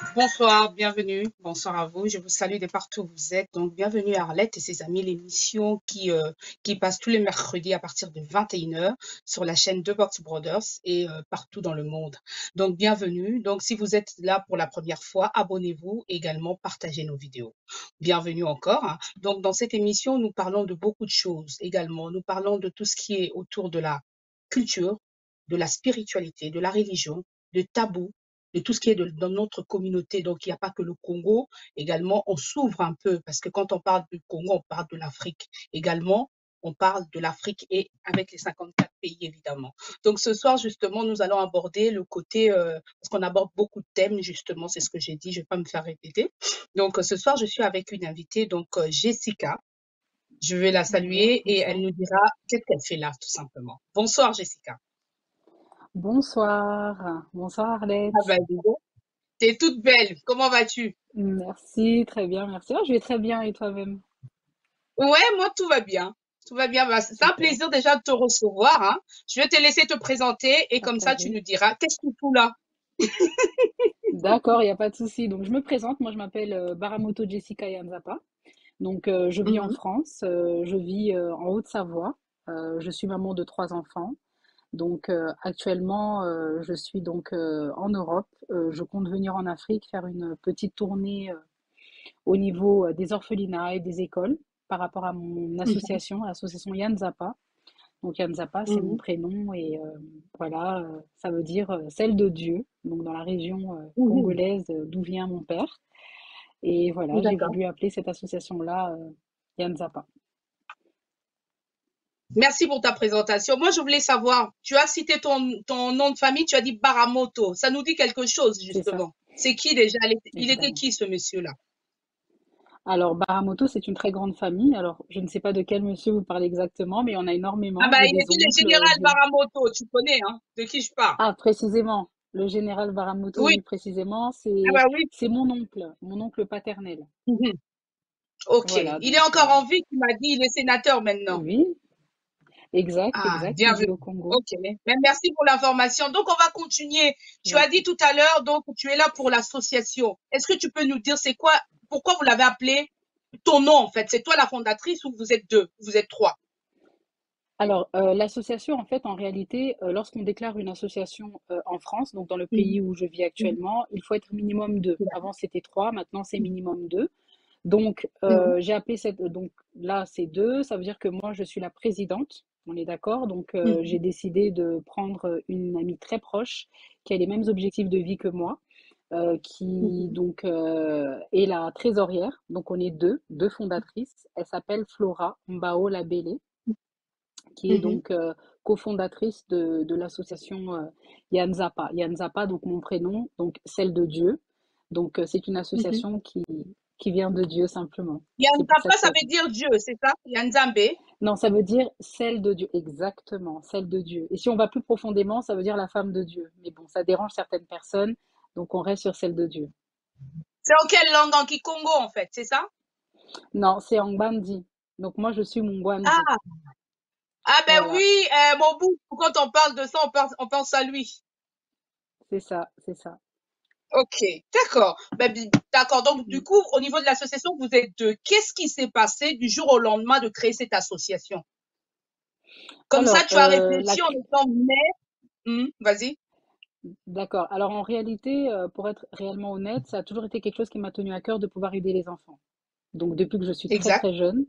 Bonsoir, bienvenue. Bonsoir à vous. Je vous salue de partout où vous êtes. Donc, bienvenue à Arlette et ses amis, l'émission qui passe tous les mercredis à partir de 21h sur la chaîne de Box Brothers et partout dans le monde. Donc, bienvenue. Donc, si vous êtes là pour la première fois, abonnez-vous. Également, partagez nos vidéos. Bienvenue encore, hein. Donc, dans cette émission, nous parlons de beaucoup de choses également. Nous parlons de tout ce qui est autour de la culture, de la spiritualité, de la religion, de tabous, de tout ce qui est dans notre communauté. Donc, il n'y a pas que le Congo. Également, on s'ouvre un peu parce que quand on parle du Congo, on parle de l'Afrique. Également, on parle de l'Afrique et avec les 54 pays, évidemment. Donc, ce soir, justement, nous allons aborder le côté, parce qu'on aborde beaucoup de thèmes, justement, c'est ce que j'ai dit, je ne vais pas me faire répéter. Donc, ce soir, je suis avec une invitée, donc Jessica. Je vais la Bonjour, saluer et elle bonsoir. nous dira qu'est-ce qu'elle fait là, tout simplement. Bonsoir, Jessica. Bonsoir, bonsoir Ah Arlette. ben, dis donc, t'es toute belle. Comment vas-tu? Merci, très bien, merci. Oh, je vais très bien et toi-même? Ouais, moi, tout va bien. Tout va bien. Bah, c'est un Super, plaisir déjà de te recevoir, hein. Je vais te laisser te présenter et comme ça, tu partagé. nous diras qu'est-ce que tu fous là? D'accord, il n'y a pas de souci. Donc, je me présente, moi je m'appelle Baramoto Jessica Yanzapa. Donc, je vis en Mhm, France, je vis en Haute-Savoie. Je suis maman de trois enfants. Donc, actuellement, je suis donc en Europe. Je compte venir en Afrique faire une petite tournée au niveau des orphelinats et des écoles par rapport à mon mhm, association, l'association Yann Zappa. Donc Yann Zappa, c'est mon mhm, prénom et voilà, ça veut dire celle de Dieu, donc dans la région mhm. congolaise d'où vient mon père. Et voilà, j'ai D'accord. voulu appeler cette association-là Yann Zappa. Merci pour ta présentation. Moi, je voulais savoir, tu as cité ton nom de famille, tu as dit Baramoto. Ça nous dit quelque chose, C'est ça, justement. C'est qui déjà? Il était évidemment. qui, ce monsieur-là? Alors, Baramoto, c'est une très grande famille. Alors, je ne sais pas de quel monsieur vous parlez exactement, mais il y en a Ah énormément. bah, J'ai il des était le oncles, général Baramoto. Tu connais, hein, de qui je parle? Ah, précisément, le général Baramoto, Oui. oui, précisément, Ah bah oui. c'est mon oncle paternel. Mhm. Ok. Voilà, Il est donc encore en vie, tu m'as dit, il est sénateur maintenant. oui, exact, Ah, exact, il vit bienvenue. au Congo. Ok. Ben, merci pour l'information. Donc, on va continuer. Tu as dit Merci. tout à l'heure, donc, tu es là pour l'association. Est-ce que tu peux nous dire c'est quoi, pourquoi vous l'avez appelé ton nom, en fait? C'est toi la fondatrice ou vous êtes deux? Vous êtes trois? Alors, l'association, en fait, en réalité, lorsqu'on déclare une association en France, donc dans le Mhm. pays où je vis Mhm. actuellement, il faut être minimum deux. Avant, c'était trois, maintenant, c'est minimum deux. Donc, Mhm. j'ai appelé donc là, c'est deux. Ça veut dire que moi, je suis la présidente. On est d'accord. Donc, Mhm. j'ai décidé de prendre une amie très proche qui a les mêmes objectifs de vie que moi, qui Mhm. donc est la trésorière. Donc, on est deux fondatrices. Elle s'appelle Flora Mbao Labélé, qui est Mhm. donc cofondatrice de l'association Yann Zappa. Yann Zappa, donc mon prénom, donc celle de Dieu. Donc, c'est une Mhm. association qui vient de Dieu simplement. C'est pour Yanzapa, cette ça veut raison. dire Dieu, c'est ça? Yanzambe? Non, ça veut dire celle de Dieu, exactement, celle de Dieu. Et si on va plus profondément, ça veut dire la femme de Dieu. Mais bon, ça dérange certaines personnes, donc on reste sur celle de Dieu. C'est en quelle langue? En Kikongo, en fait, c'est ça? Non, c'est en Bandi. Donc moi, je suis Mungwanzi. Ah, ah ben Voilà, oui, Mobutu, quand on parle de ça, on pense à lui. c'est ça, c'est ça. Ok, d'accord. Ben, d'accord. Donc, du Mm. coup, au niveau de l'association, vous êtes deux. Qu'est-ce qui s'est passé du jour au lendemain de créer cette association? Comme ça, Alors, tu as réfléchi en étant mère. Vas-y. d'accord. Alors en réalité, pour être réellement honnête, ça a toujours été quelque chose qui m'a tenu à cœur de pouvoir aider les enfants. Donc depuis que je suis très Exact. très jeune,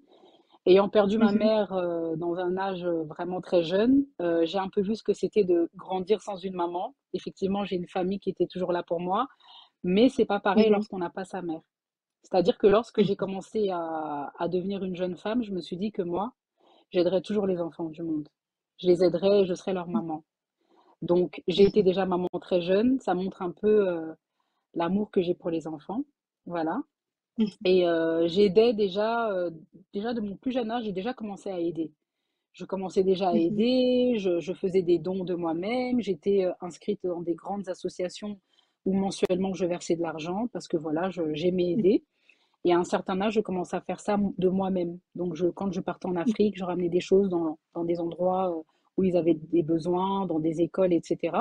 ayant perdu ma Mhm, mère dans un âge vraiment très jeune, j'ai un peu vu ce que c'était de grandir sans une maman. Effectivement, j'ai une famille qui était toujours là pour moi, mais c'est pas pareil mhm, lorsqu'on n'a pas sa mère. C'est-à-dire que lorsque j'ai mhm, commencé à devenir une jeune femme, je me suis dit que moi, j'aiderais toujours les enfants du monde. Je les aiderais et je serais leur maman. Donc, j'ai été mhm, déjà maman très jeune. Ça montre un peu l'amour que j'ai pour les enfants. Voilà. mhm, Et j'aidais déjà de mon plus jeune âge, j'ai déjà commencé à aider. Je commençais déjà à mhm, aider, je faisais des dons de moi-même, j'étais inscrite dans des grandes associations où mensuellement je versais de l'argent parce que voilà, j'aimais mhm, aider. Et à un certain âge, je commençais à faire ça de moi-même. Donc, quand je partais en Afrique, je ramenais des choses dans des endroits où ils avaient des besoins, dans des écoles, etc.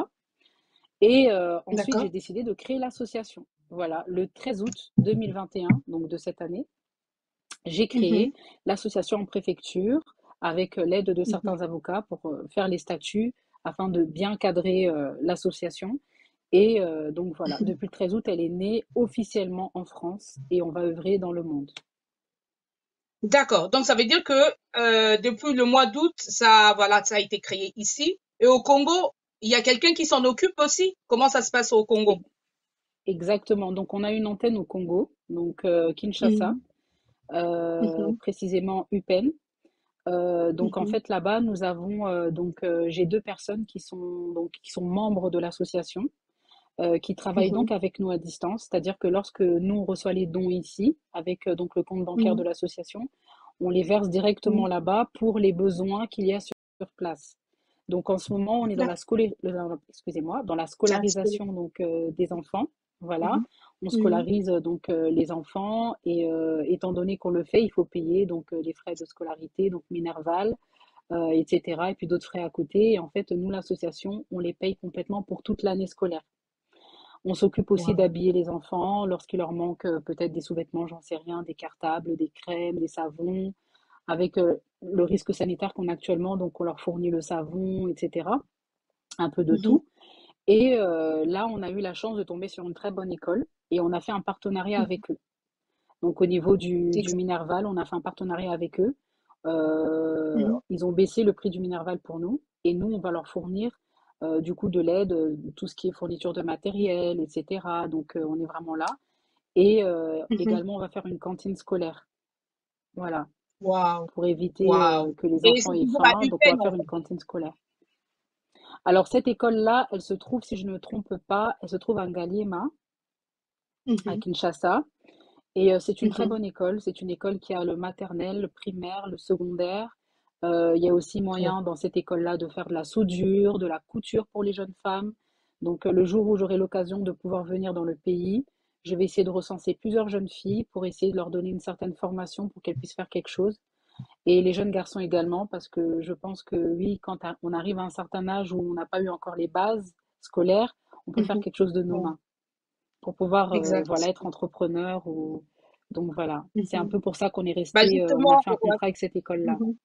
Et ensuite, j'ai D'accord. décidé de créer l'association. Voilà, le 13 août 2021, donc de cette année, j'ai créé Mhm, l'association en préfecture avec l'aide de mhm. certains avocats pour faire les statuts afin de bien cadrer l'association. Et donc voilà, depuis le 13 août, elle est née officiellement en France et on va œuvrer dans le monde. D'accord. Donc, ça veut dire que depuis le mois d'août, voilà, ça a été créé ici. Et au Congo, il y a quelqu'un qui s'en occupe aussi. Comment ça se passe au Congo? E- Exactement. Donc on a une antenne au Congo, donc Kinshasa, Mhm, mhm, précisément Upen. Donc en mhm, fait là-bas, nous avons j'ai deux personnes qui sont membres de l'association, qui travaillent mhm, donc avec nous à distance. C'est-à-dire que lorsque nous on reçoit les dons ici, avec donc le compte bancaire de mhm, l'association, on les verse directement mhm. là-bas pour les besoins qu'il y a sur place. Donc en ce moment, on est dans D'accord. excusez-moi, dans la Ah, je peux- scolarisation des enfants. Voilà, Mhm, on mhm. scolarise les enfants et étant donné qu'on le fait, il faut payer les frais de scolarité, donc Minerval, etc. Et puis d'autres frais à côté. Et en fait, nous, l'association, on les paye complètement pour toute l'année scolaire. On s'occupe aussi Wow. d'habiller les enfants lorsqu'il leur manque peut-être des sous-vêtements, j'en sais rien, des cartables, des crèmes, des savons, avec le risque sanitaire qu'on a actuellement, donc on leur fournit le savon, etc. Un peu de Mhm, tout. Et là, on a eu la chance de tomber sur une très bonne école et on a fait un partenariat mhm. avec eux. Donc au niveau du Exact. Minerval, on a fait un partenariat avec eux. Mhm, Ils ont baissé le prix du Minerval pour nous et nous, on va leur fournir du coup de l'aide, tout ce qui est fourniture de matériel, etc. Donc on est vraiment là. Et mhm. également, on va faire une cantine scolaire. Voilà, Wow. pour éviter Wow. que les Et enfants c'est aient toujours à faim. Donc on va Upen, en faire une cantine scolaire. Alors cette école-là, elle se trouve, si je ne me trompe pas, elle se trouve à Ngaliema, fait. à Mhm, Kinshasa. Et c'est une très mhm. bonne école. C'est une école qui a le maternel, le primaire, le secondaire. Il y a aussi Wow. moyen dans cette école-là de faire de la soudure, de la couture pour les jeunes femmes. Donc le jour où j'aurai l'occasion de pouvoir venir dans le pays, je vais essayer de recenser plusieurs jeunes filles pour essayer de leur donner une certaine formation pour qu'elles puissent faire quelque chose. Et les jeunes garçons également, parce que je pense que oui, on arrive à un certain âge où on n'a pas eu encore les bases scolaires, on peut faire Mhm. quelque chose de nos Wow. mains pour pouvoir voilà, Exact. être entrepreneur. Donc voilà, c'est un Mhm. peu pour ça qu'on est Bah resté, on a justement, fait un ouais. contrat avec cette école-là. Mhm.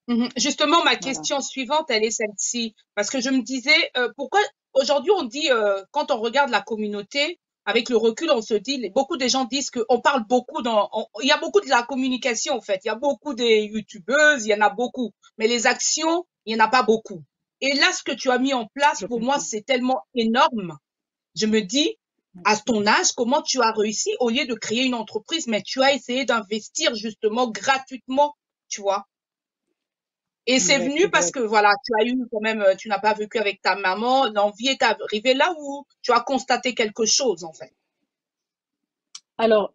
Mhm. Justement, ma Voilà. question suivante, elle est celle-ci. Parce que je me disais, pourquoi aujourd'hui on dit, quand on regarde la communauté, avec le recul, on se dit, beaucoup de gens disent qu'on parle beaucoup il y a beaucoup de la communication en fait. Il y a beaucoup de youtubeuses, il y en a beaucoup. Mais les actions, il n'y en a pas beaucoup. Et là, ce que tu as mis en place, Je pour moi, comprends. c'est tellement énorme. Je me dis, à Merci. ton âge, comment tu as réussi au lieu de créer une entreprise, mais tu as essayé d'investir justement gratuitement, tu vois. Et c'est Exact, venu parce que exact. voilà, tu as eu quand même, tu n'as pas vécu avec ta maman, l'envie est arrivée là où tu as constaté quelque chose en fait. Alors,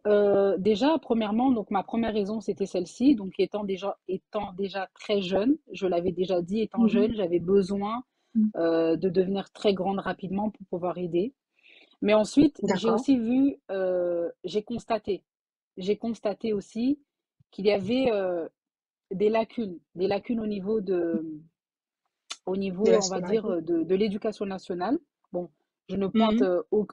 déjà, premièrement, donc ma première raison, c'était celle-ci. Donc, étant déjà très jeune, je l'avais déjà dit, étant Mhm, jeune, j'avais besoin de devenir très grande rapidement pour pouvoir aider. Mais ensuite, j'ai d'accord. aussi vu, j'ai constaté aussi qu'il y avait des lacunes au De niveau, la on va dire, scolarité. de l'éducation nationale. Bon, je ne pointe Mhm,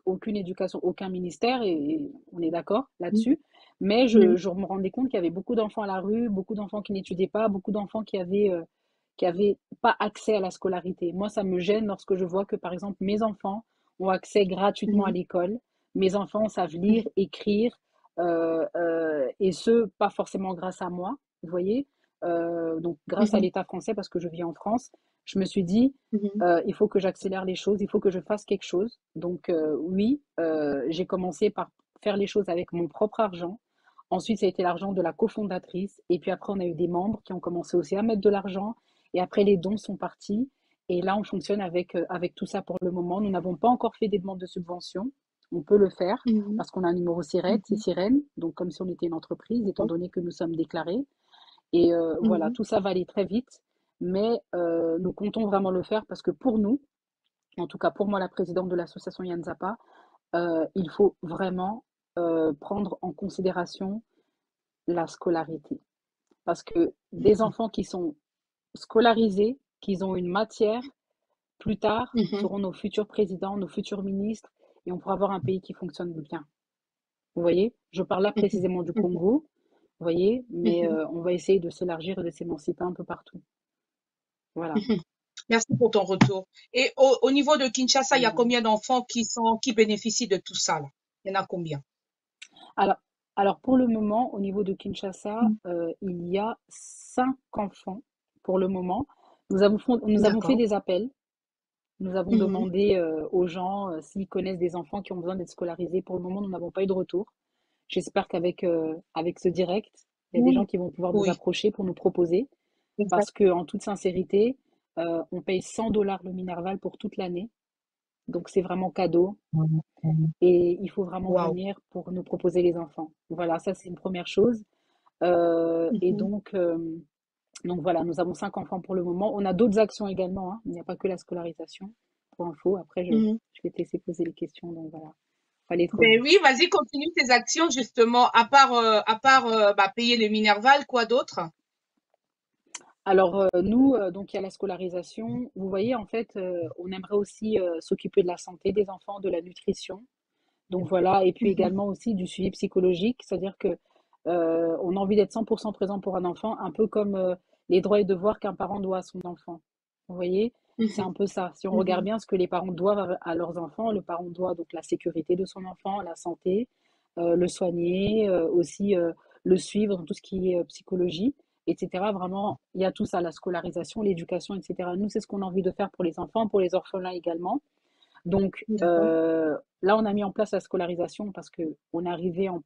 aucune éducation, aucun ministère, et on est d'accord mhm, là-dessus. Mais mhm, je me rendais compte qu'il y avait beaucoup d'enfants à la rue, beaucoup d'enfants qui n'étudiaient pas, beaucoup d'enfants qui avaient pas accès à la scolarité. Moi, ça me gêne lorsque je vois que, par exemple, mes enfants ont accès gratuitement à mhm, l'école. Mes enfants savent mhm, lire, écrire, et ce, pas forcément grâce à moi, vous voyez. Donc, grâce à mhm, l'État français, parce que je vis en France, je me suis dit, mhm, il faut que j'accélère les choses, il faut que je fasse quelque chose. Donc, oui, j'ai commencé par faire les choses avec mon propre argent. Ensuite, ça a été l'argent de la cofondatrice. Et puis après, on a eu des membres qui ont commencé aussi à mettre de l'argent. Et après, les dons sont partis. Et là, on fonctionne avec tout ça pour le moment. Nous n'avons pas encore fait des demandes de subvention. On peut le faire mhm, parce qu'on a un numéro SIRET, c'est mhm. sirène, donc comme si on était une entreprise, étant D'accord. donné que nous sommes déclarés. Et voilà, Mhm, tout ça va aller très vite, mais nous comptons vraiment le faire parce que pour nous, en tout cas pour moi, la présidente de l'association Yann Zappa, il faut vraiment prendre en considération la scolarité. Parce que des mhm, enfants qui sont scolarisés, qui ont une matière, plus tard, Mhm, seront nos futurs présidents, nos futurs ministres, et on pourra avoir un pays qui fonctionne bien. Vous voyez? Je parle là mhm, précisément du mhm, Congo, vous voyez? Mais mhm, on va essayer de s'élargir et de s'émanciper un peu partout. Voilà. mhm. Merci pour ton retour. Et au niveau de Kinshasa, il y a Voilà. combien d'enfants qui bénéficient de tout ça là? Il y en a combien? Alors, alors pour le moment, au niveau de Kinshasa, Mm. il y a 5 enfants pour le moment. Nous avons fait D'accord. des appels. Nous avons Mhm. demandé aux gens s'ils connaissent des enfants qui ont besoin d'être scolarisés. Pour le moment, nous n'avons pas eu de retour. J'espère qu'avec avec ce direct, il y a des gens Oui, qui vont pouvoir nous oui, approcher pour nous proposer. exact. Parce que, en toute sincérité, on paye 100 dollars le Minerval pour toute l'année. Donc, c'est vraiment cadeau. Et il faut vraiment Waouh. venir pour nous proposer les enfants. Voilà, ça, c'est une première chose. Et Mhm. donc voilà, nous avons 5 enfants pour le moment. On a d'autres actions également, hein. Il n'y a pas que la scolarisation, pour info. Après, Mhm. je vais te laisser poser les questions. Donc voilà, pas aller trop Ben vite. oui, vas-y, continue tes actions justement. À part bah, payer les Minerval, quoi d'autre? Alors, nous, donc il y a la scolarisation. Vous voyez, en fait, on aimerait aussi s'occuper de la santé des enfants, de la nutrition. Donc voilà, et puis Mhm. également aussi du suivi psychologique, c'est-à-dire que on a envie d'être 100% présent pour un enfant, un peu comme les droits et devoirs qu'un parent doit à son enfant. Vous voyez, c'est Mhm. un peu ça. Si on regarde Mhm. bien ce que les parents doivent à leurs enfants, le parent doit donc la sécurité de son enfant, la santé, le soigner, aussi le suivre dans tout ce qui est psychologie, etc. Vraiment, il y a tout ça, la scolarisation, l'éducation, etc. Nous, c'est ce qu'on a envie de faire pour les enfants, pour les orphelins également. Donc D'accord. là, on a mis en place la scolarisation parce que on est arrivé en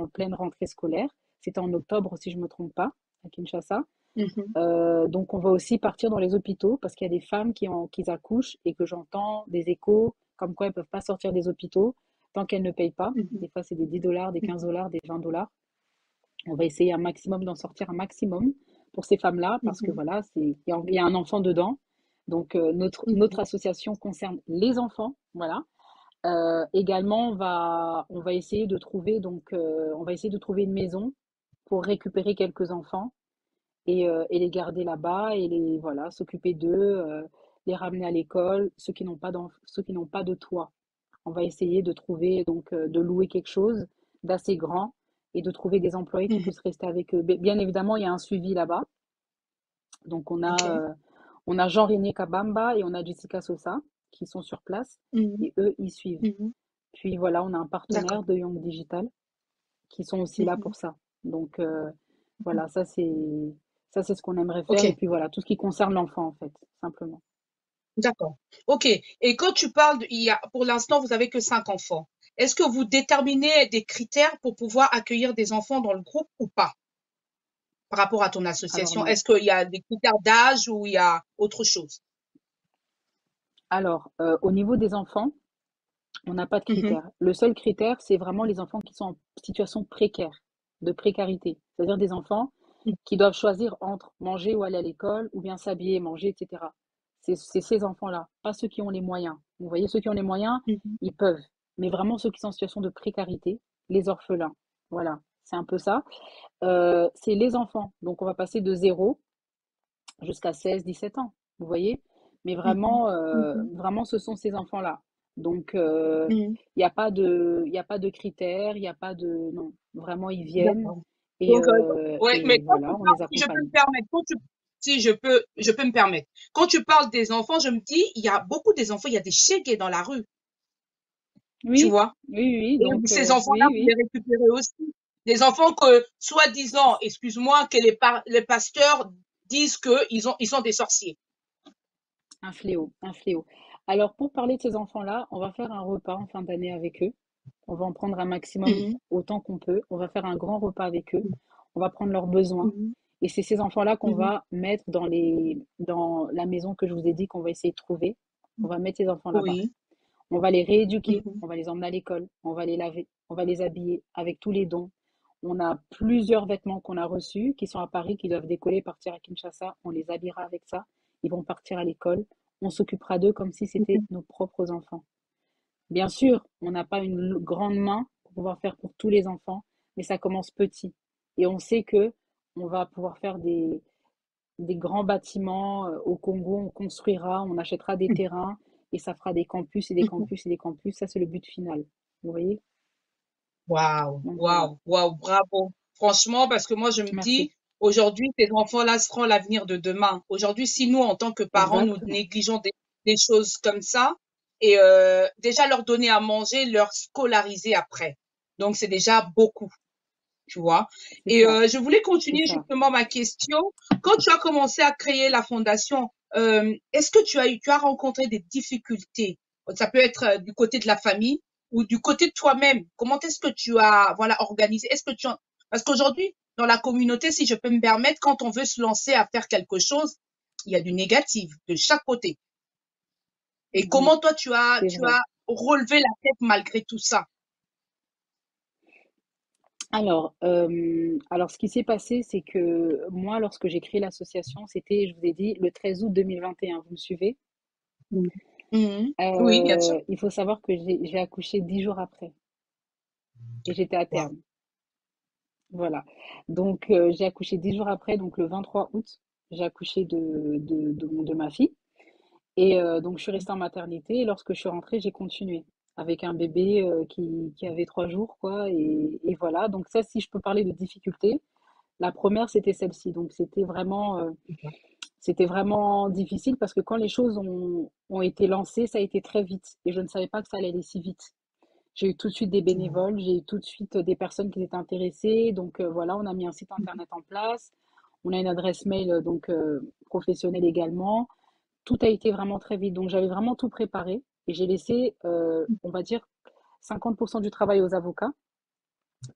pleine rentrée scolaire. C'était en octobre, si je ne me trompe pas, à Kinshasa. Mhm. Donc on va aussi partir dans les hôpitaux parce qu'il y a des femmes qui accouchent et que j'entends des échos comme quoi elles ne peuvent pas sortir des hôpitaux tant qu'elles ne payent pas. Mhm. Des fois, c'est des 10 dollars, des 15 Mhm. dollars, des 20 dollars. On va essayer un maximum d'en sortir un maximum pour ces femmes-là parce que Mhm. voilà, il y a un enfant dedans. Donc notre Mhm. association concerne les enfants, voilà. Également, on va essayer de trouver on va essayer de trouver une maison pour récupérer quelques enfants et les garder là-bas et les voilà, s'occuper d'eux, les ramener à l'école, ceux qui n'ont pas de toit. On va essayer de trouver de louer quelque chose d'assez grand et de trouver des employés qui Mhm. puissent rester avec eux. Bien évidemment, il y a un suivi là-bas. Donc Ok. on a Jean-René Kabamba et on a Jessica Sosa qui sont sur place Mhm. et eux, ils suivent. Mhm. Puis voilà, on a un D'accord. partenaire de Young Digital qui sont aussi là Mhm. pour ça. Donc voilà, ça c'est ce qu'on aimerait Ok. faire. Et puis voilà, tout ce qui concerne l'enfant en fait, simplement. D'accord. Ok. Et quand tu parles, pour l'instant, vous avez que 5 enfants. Est-ce que vous déterminez des critères pour pouvoir accueillir des enfants dans le groupe ou pas, par rapport à ton Alors association? non. Est-ce qu'il y a des critères d'âge ou il y a autre chose? Alors au niveau des enfants, on n'a pas de Mhm. critères. Le seul critère, c'est vraiment les enfants qui sont en situation précaire, de précarité. C'est-à-dire des enfants qui doivent choisir entre manger ou aller à l'école, ou bien s'habiller, manger, etc. C'est ces enfants-là, pas ceux qui ont les moyens. Vous voyez, ceux qui ont les moyens, Mhm. ils peuvent. Mais vraiment ceux qui sont en situation de précarité, les orphelins. Voilà, c'est un peu ça. C'est les enfants. Donc on va passer de 0 jusqu'à 16, 17 ans. Vous voyez? Mais Mhm. Mhm. vraiment, ce sont ces enfants-là. Donc, Mhm. il y a pas de critères, il n'y a pas de... Non, vraiment, ils viennent D'accord. Donc, ouais, mais et quand tu voilà, on parles, les si je peux accompagne. me permettre, si je peux me permettre. Quand tu parles des enfants, je me dis, il y a beaucoup des enfants, il y a des chégués dans la rue, tu Oui, vois. oui, oui, oui. Et Donc, ces enfants-là, oui, vous les oui, récupérez aussi. Des enfants que, soi-disant, excuse-moi, que les pasteurs disent ils sont des sorciers. un fléau, un fléau. Alors, pour parler de ces enfants-là, on va faire un repas en fin d'année avec eux. On va en prendre un maximum Mhm. autant qu'on peut. On va faire un grand repas avec eux. On va prendre leurs besoins. Mhm. Et c'est ces enfants-là qu'on Mhm. va mettre dans la maison que je vous ai dit qu'on va essayer de trouver. On va mettre ces enfants là-bas. Oui. On va les rééduquer. Mhm. On va les emmener à l'école. On va les laver. On va les habiller avec tous les dons. On a plusieurs vêtements qu'on a reçus qui sont à Paris, qui doivent décoller, partir à Kinshasa. On les habillera avec ça. Ils vont partir à l'école. On s'occupera d'eux comme si c'était Mhm. nos propres enfants. Bien sûr, on n'a pas une grande main pour pouvoir faire pour tous les enfants, mais ça commence petit. Et on sait que on va pouvoir faire des grands bâtiments au Congo, on construira, on achètera des terrains et ça fera des campus et des campus et des campus. Ça, c'est le but final. Vous voyez? Waouh, Donc voilà. waouh, waouh, bravo. Franchement, parce que moi, je me Merci. dis, aujourd'hui, ces enfants-là seront l'avenir de demain. Aujourd'hui, si nous, en tant que parents, nous Exactement. négligeons des choses comme ça, et déjà leur donner à manger, leur scolariser après. Donc, c'est déjà beaucoup, tu vois. C'est Et ça. je voulais C'est continuer ça. justement ma question. Quand tu as commencé à créer la fondation, est-ce que tu as rencontré des difficultés? Ça peut être du côté de la famille ou du côté de toi-même. Comment est-ce que tu as, voilà, organisé? Est-ce que tu as... Parce qu'aujourd'hui, dans la communauté, si je peux me permettre, quand on veut se lancer à faire quelque chose, il y a du négatif de chaque côté. Et Mhm. comment toi, C'est tu vrai. as relevé la tête malgré tout ça? Alors, ce qui s'est passé, c'est que moi, lorsque j'ai créé l'association, c'était, je vous ai dit, le 13 août 2021. Vous me suivez? Mhm. Mhm. Oui, bien sûr. Il faut savoir que j'ai accouché 10 jours après et j'étais à Wow. terme. Voilà. Donc, j'ai accouché 10 jours après, donc le 23 août, j'ai accouché de ma fille. Et donc, je suis restée en maternité. Et lorsque je suis rentrée, j'ai continué avec un bébé qui avait 3 jours, quoi. Et voilà. Donc, ça, si je peux parler de difficultés, la première, c'était celle-ci. Donc, c'était vraiment difficile parce que quand les choses ont été lancées, ça a été très vite. Et je ne savais pas que ça allait aller si vite. J'ai eu tout de suite des bénévoles, j'ai eu tout de suite des personnes qui étaient intéressées. Donc voilà, on a mis un site internet en place, on a une adresse mail professionnelle également. Tout a été vraiment très vite. Donc j'avais vraiment tout préparé et j'ai laissé, on va dire, 50% du travail aux avocats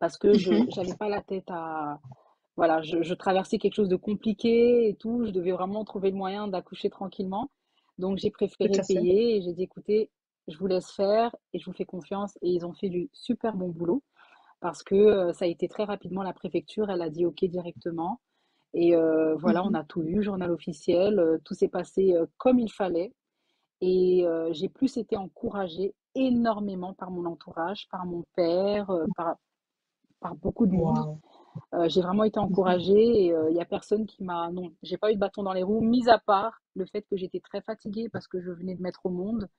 parce que je Mhm. n'avais pas la tête à... Voilà, je traversais quelque chose de compliqué et tout. Je devais vraiment trouver le moyen d'accoucher tranquillement. Donc j'ai Tout préféré à fait. payer et j'ai dit, écoutez, je vous laisse faire et je vous fais confiance. Et ils ont fait du super bon boulot parce que ça a été très rapidement la préfecture. Elle a dit OK directement. Et voilà, on Mhm. a tout eu, journal officiel. Tout s'est passé comme il fallait. Et j'ai plus été encouragée énormément par mon entourage, par mon père, par beaucoup de monde. Wow. J'ai vraiment été Mhm. encouragée et il y a personne qui m'a... Non, j'ai pas eu de bâton dans les roues, mis à part le fait que j'étais très fatiguée parce que je venais de mettre au monde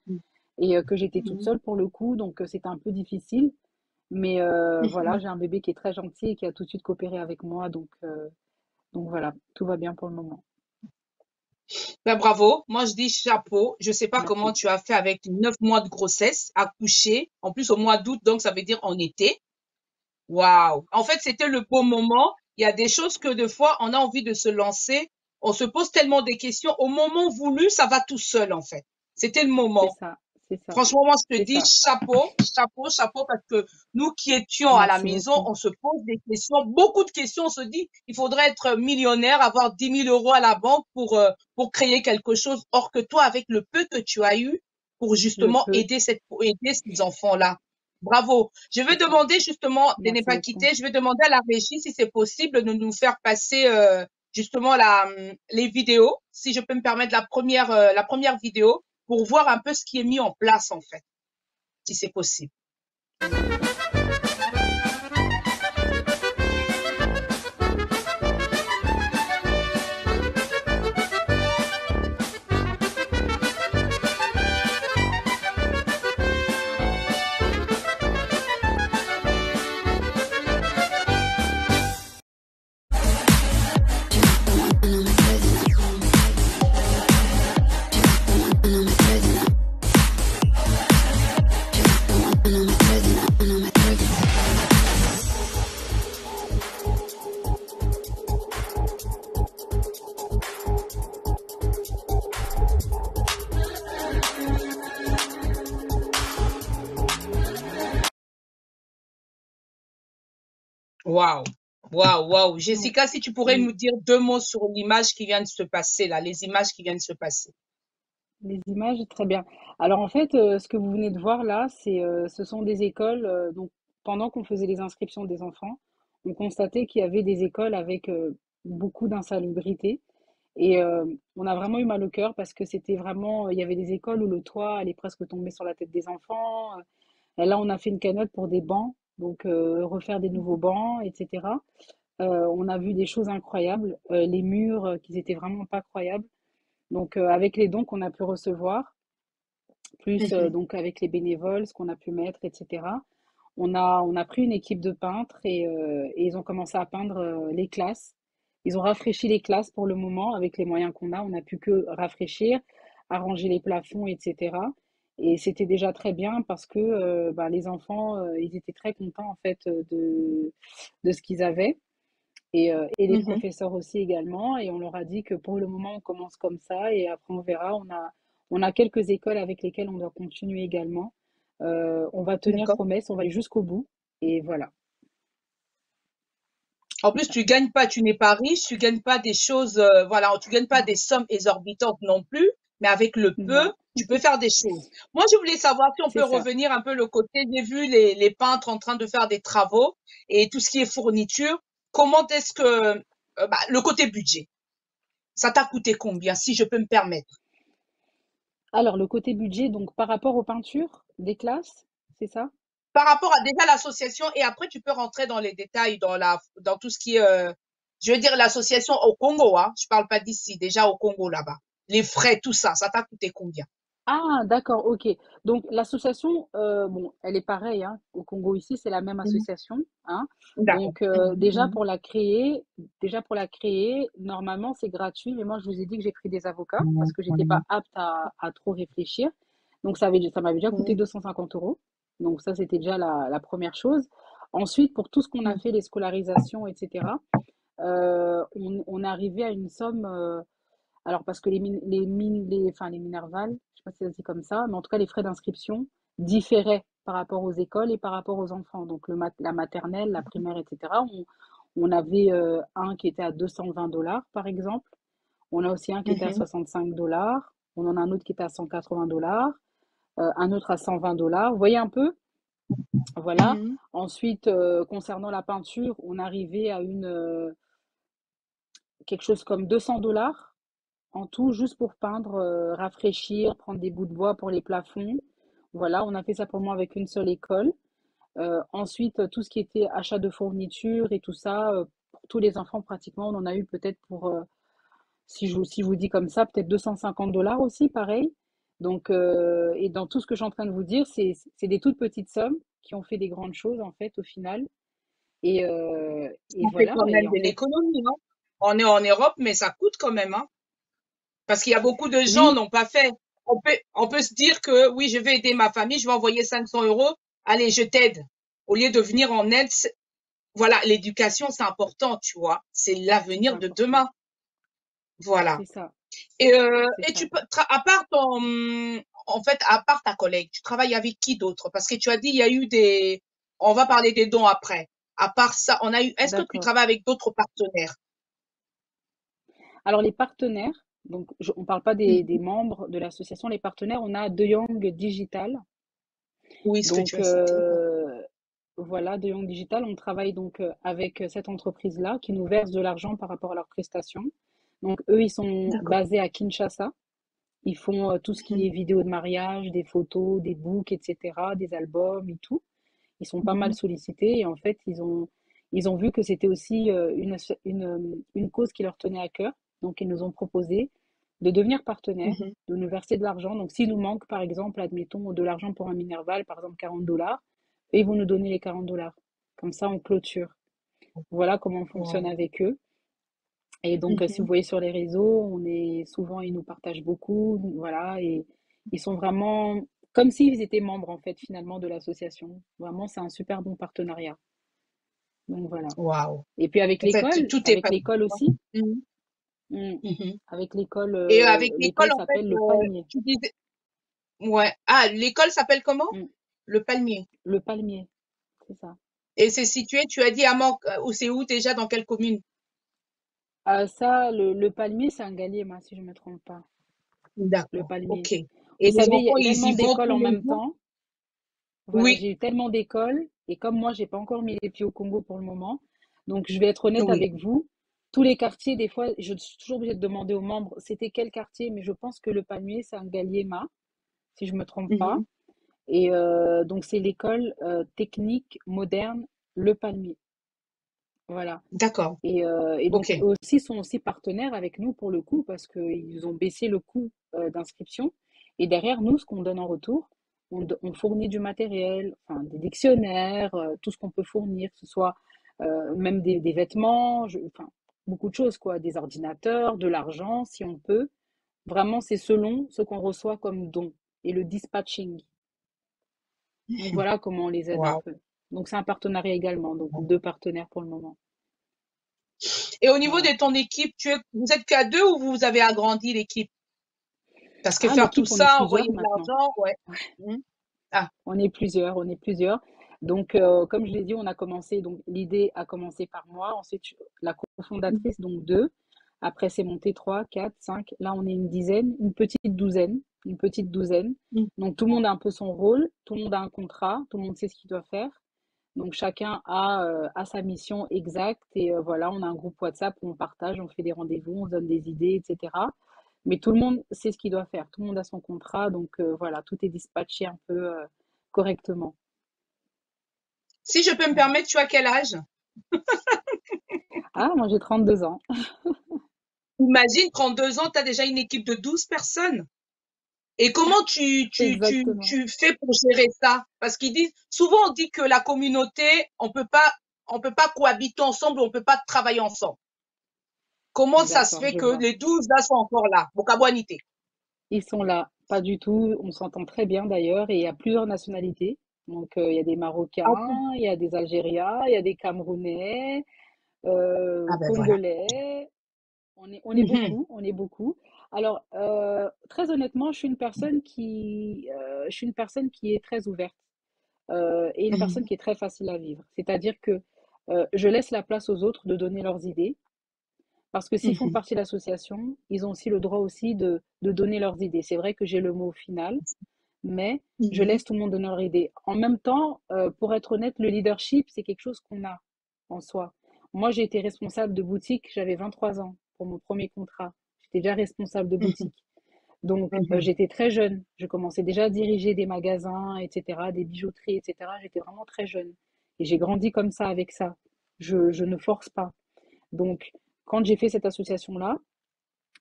et que j'étais toute Mhm. seule pour le coup, donc c'était un peu difficile. Mais voilà, Mhm. j'ai un bébé qui est très gentil et qui a tout de suite coopéré avec moi, donc voilà, tout va bien pour le moment. Ben, bravo. Moi, je dis chapeau. Je sais pas comment Merci. tu as fait avec 9 mois de grossesse, accoucher. En plus, au mois d'août, donc ça veut dire en été. Waouh. En fait, c'était le beau moment. Il y a des choses que des fois, on a envie de se lancer. On se pose tellement des questions. Au moment voulu, ça va tout seul, en fait. C'était le C'est moment. ça, c'est ça, Franchement, moi, je te c'est dis ça. chapeau, chapeau, chapeau, parce que nous qui étions à la Merci maison, beaucoup. on se pose des questions, beaucoup de questions. On se dit, il faudrait être millionnaire, avoir 10 000 € à la banque pour créer quelque chose. Or que toi, avec le peu que tu as eu, pour Le justement peu, pour aider ces enfants-là. Bravo. Je vais c'est ça. demander justement, de ne Merci pas beaucoup. quitter, je vais demander à la régie si c'est possible de nous faire passer justement les vidéos, si je peux me permettre la première vidéo pour voir un peu ce qui est mis en place en fait, si c'est possible. D'accord. Waouh, waouh, waouh. Donc, Jessica, si tu pourrais mm, nous dire 2 mots sur l'image qui vient de se passer là, les images qui viennent de se passer. les images, très bien. Alors en fait, ce que vous venez de voir là, ce sont des écoles. Donc pendant qu'on faisait les inscriptions des enfants, on constatait qu'il y avait des écoles avec beaucoup d'insalubrité. Et on a vraiment eu mal au cœur parce que c'était vraiment, il y avait des écoles où le toit allait presque tomber sur la tête des enfants. Et là, on a fait une cagnotte pour des bancs, donc refaire des nouveaux bancs, etc. On a vu des choses incroyables. Les murs, qui étaient vraiment pas croyables. Donc, avec les dons qu'on a pu recevoir, plus Mhm. donc avec les bénévoles, ce qu'on a pu mettre, etc. On a pris une équipe de peintres et ils ont commencé à peindre les classes. Ils ont rafraîchi les classes pour le moment avec les moyens qu'on a. On n'a pu que rafraîchir, arranger les plafonds, etc. Et c'était déjà très bien parce que bah, les enfants, ils étaient très contents en fait de ce qu'ils avaient. Et les Mhm. professeurs aussi également. Et on leur a dit que pour le moment, on commence comme ça et après on verra. On a quelques écoles avec lesquelles on doit continuer également. On va tenir D'accord. promesse, on va aller jusqu'au bout. Et voilà. En plus, tu gagnes pas, tu n'es pas riche, tu gagnes pas des choses, voilà, tu gagnes pas des sommes exorbitantes non plus, mais avec le peu, Non, tu peux faire des choses. Moi, je voulais savoir si on c'est peut ça. revenir un peu le côté, j'ai vu les peintres en train de faire des travaux et tout ce qui est fourniture. Comment est-ce que, bah, le côté budget, ça t'a coûté combien, si je peux me permettre? Alors, le côté budget, donc par rapport aux peintures des classes, c'est ça? Par rapport à déjà l'association et après tu peux rentrer dans les détails dans tout ce qui est je veux dire l'association au Congo, hein. Je parle pas d'ici, déjà au Congo là-bas. Les frais, tout ça, ça t'a coûté combien? Ah, d'accord, ok. Donc l'association, bon, elle est pareille, hein, au Congo ici, c'est la même Mhm. association, hein. D'accord. Donc déjà Mhm. pour la créer, normalement c'est gratuit, mais moi je vous ai dit que j'ai pris des avocats parce que j'étais pas apte à trop réfléchir. Donc ça m'avait déjà coûté Mhm. 250 euros. Donc ça c'était déjà la première chose. Ensuite, pour tout ce qu'on a fait, les scolarisations, etc., on est arrivé à une somme. Alors, parce que enfin, les Minerval, je sais pas si ça se dit comme ça, mais en tout cas, les frais d'inscription différaient par rapport aux écoles et par rapport aux enfants. Donc, la maternelle, la primaire, etc. On avait un qui était à 220 dollars, par exemple. On a aussi un qui était à Mhm. 65 dollars. On en a un autre qui était à 180 dollars. Un autre à 120 dollars. Vous voyez un peu? Voilà. Mhm. Ensuite, concernant la peinture, on arrivait à quelque chose comme 200 dollars en tout, juste pour peindre, rafraîchir, prendre des bouts de bois pour les plafonds. Voilà, on a fait ça pour moi avec une seule école. Ensuite, tout ce qui était achat de fournitures et tout ça, pour tous les enfants pratiquement, on en a eu peut-être pour, si je vous dis comme ça, peut-être 250 dollars aussi, pareil. Donc, et dans tout ce que je suis en train de vous dire, c'est des toutes petites sommes qui ont fait des grandes choses en fait au final. Et On fait voilà. quand Et même en de fait, l'économie, hein. On est en Europe, mais ça coûte quand même, hein. Parce qu'il y a beaucoup de gens oui, n'ont pas fait. On peut se dire que oui, je vais aider ma famille, je vais envoyer 500 euros. Allez, je t'aide. Au lieu de venir en aide, voilà, l'éducation, c'est important, tu vois. C'est c'est l'avenir de important. demain. Voilà. C'est ça, c'est Et ça. à part en fait, à part ta collègue, tu travailles avec qui d'autre? Parce que tu as dit, il y a eu on va parler des dons après. À part ça, est-ce que tu D'accord. travailles avec d'autres partenaires? Alors les partenaires, donc on ne parle pas des Mhm. membres de l'association, les partenaires, on a De Young Digital. Oui, ce que tu Donc as cité. voilà, De Young Digital, on travaille donc avec cette entreprise-là qui nous verse de l'argent par rapport à leurs prestations. Donc eux, ils sont D'accord. basés à Kinshasa. Ils font tout ce qui Mhm. est vidéo de mariage, des photos, des books, etc., des albums et tout. Ils sont pas mal Mhm. sollicités et en fait, ils ont vu que c'était aussi une cause qui leur tenait à cœur. Donc, ils nous ont proposé de devenir partenaires, Mhm. de nous verser de l'argent. Donc, s'il nous manque, par exemple, admettons, de l'argent pour un Minerval, par exemple 40 dollars, et ils vont nous donner les 40 dollars. Comme ça, on clôture. Voilà comment on fonctionne Wow. avec eux. Et donc, si vous Mhm. voyez sur les réseaux, souvent, ils nous partagent beaucoup. Voilà. Et ils sont vraiment comme s'ils étaient membres, en fait, finalement, de l'association. Vraiment, c'est un super bon partenariat. Donc voilà. Wow. Et puis avec En fait, l'école, tout est avec passé. l'école aussi, Mhm. mm, Mhm. avec l'école, Et avec l'école, l'école en fait, s'appelle le Palmier. tu disais, ouais. Ah, l'école s'appelle comment? Mm, Le Palmier. le Palmier, c'est ça. Et c'est situé, tu as dit à Manque, ou c'est où déjà, dans quelle commune? Ça, le Palmier, c'est un Galliema, si je ne me trompe pas. Le D'accord. Palmier. Ok. Et Vous les savez, il y enfants, a ils y tellement vont d'écoles tous en les même jours? temps. Voilà, Oui, j'ai eu tellement d'écoles. Et comme moi, j'ai pas encore mis les pieds au Congo pour le moment. Donc, je vais être honnête oui. avec vous. Tous les quartiers, des fois, je suis toujours obligée de demander aux membres, c'était quel quartier, mais je pense que le Palmier, c'est un Galliema, si je me trompe pas. Mhm. Et donc, c'est l'école technique moderne Le Palmier. Voilà. D'accord. Et Ok. donc, eux aussi sont aussi partenaires avec nous pour le coup, parce qu'ils ont baissé le coût d'inscription. Et derrière, nous, ce qu'on donne en retour, on fournit du matériel, enfin, des dictionnaires, tout ce qu'on peut fournir, que ce soit même des vêtements, enfin, beaucoup de choses, quoi, des ordinateurs, de l'argent, si on peut. Vraiment, c'est selon ce qu'on reçoit comme don et le dispatching. Donc voilà comment on les aide un Wow. peu. Donc c'est un partenariat également, donc deux partenaires pour le moment. Et au niveau Voilà. de ton équipe, vous êtes qu'à deux ou vous avez agrandi l'équipe? Parce que Ah, faire tout l'équipe, on est ça, plusieurs envoyer de maintenant. l'argent, ouais. Mhm. Ah. On est plusieurs, on est plusieurs. Donc, comme je l'ai dit, on a commencé, donc l'idée a commencé par moi, ensuite la cofondatrice, donc deux. Après, c'est monté trois, quatre, cinq. Là, on est une dizaine, une petite douzaine. Mhm. Donc, tout le monde a un peu son rôle, tout le monde a un contrat, tout le monde sait ce qu'il doit faire. Donc, chacun a sa mission exacte. Et voilà, on a un groupe WhatsApp où on partage, on fait des rendez-vous, on se donne des idées, etc. Mais tout le monde sait ce qu'il doit faire. Tout le monde a son contrat. Donc, voilà, tout est dispatché un peu correctement. Si je peux me Voilà. permettre, tu as quel âge? Ah, moi j'ai 32 ans. Imagine, 32 ans, tu as déjà une équipe de 12 personnes. Et comment Exactement. tu fais pour gérer ça? Parce qu'ils disent, souvent on dit que la communauté, on peut pas cohabiter ensemble, on peut pas travailler ensemble. Comment ça se D'accord, fait je que vois. les 12 là sont encore là? Bokabwanité. Ils sont là. Pas du tout. On s'entend très bien d'ailleurs. Et il y a plusieurs nationalités. Donc, il y a des Ah, Marocains, il y a des Algériens, il y a des Camerounais, ah ben voilà. Congolais. On est Mhm, beaucoup, on est beaucoup. Alors, très honnêtement, je suis une personne qui est très ouverte et une mhm, personne qui est très facile à vivre. C'est-à-dire que je laisse la place aux autres de donner leurs idées. Parce que s'ils font mhm, partie de l'association, ils ont aussi le droit aussi de donner leurs idées. C'est vrai que j'ai le mot final, mais je mhm. laisse tout le monde donner leurs idées. En même temps, pour être honnête, le leadership, c'est quelque chose qu'on a en soi. Moi, j'ai été responsable de boutique, j'avais 23 ans pour mon premier contrat. J'étais déjà responsable de Mhm, boutique. Donc, mhm. j'étais très jeune. Je commençais déjà à diriger des magasins, etc., des bijouteries, etc. J'étais vraiment très jeune. Et j'ai grandi comme ça, avec ça. Je ne force pas. Donc, quand j'ai fait cette association-là,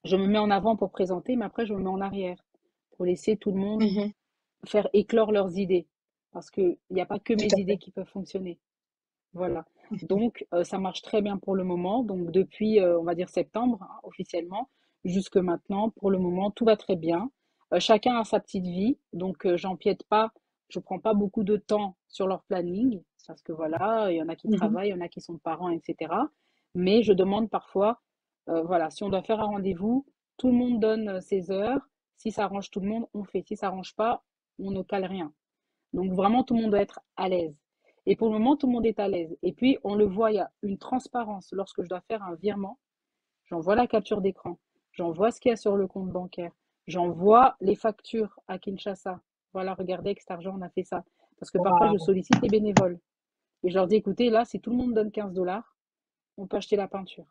je me mets en avant pour présenter, mais après, je me mets en arrière pour laisser tout le monde Mhm. faire éclore leurs idées. Parce qu'il n'y a pas que Tout mes à idées fait. qui peuvent fonctionner. Voilà. Mhm, Donc, ça marche très bien pour le moment. Donc, depuis, on va dire septembre, hein, officiellement, jusque maintenant, pour le moment, tout va très bien. Chacun a sa petite vie. Donc, j'empiète pas, je prends pas beaucoup de temps sur leur planning. Parce que voilà, il y en a qui mhm. travaillent, il y en a qui sont parents, etc. Mais je demande parfois, voilà, si on doit faire un rendez-vous, tout le monde donne ses heures. Si ça arrange tout le monde, on fait. Si ça arrange pas, on ne cale rien. Donc vraiment, tout le monde doit être à l'aise. Et pour le moment, tout le monde est à l'aise. Et puis, on le voit, il y a une transparence. Lorsque je dois faire un virement, j'envoie la capture d'écran, j'envoie ce qu'il y a sur le compte bancaire, j'envoie les factures à Kinshasa. Voilà, regardez, avec cet argent, on a fait ça. Parce que parfois, je Waouh. sollicite les bénévoles. Et je leur dis, écoutez, là, si tout le monde donne 15 dollars, on peut acheter la peinture.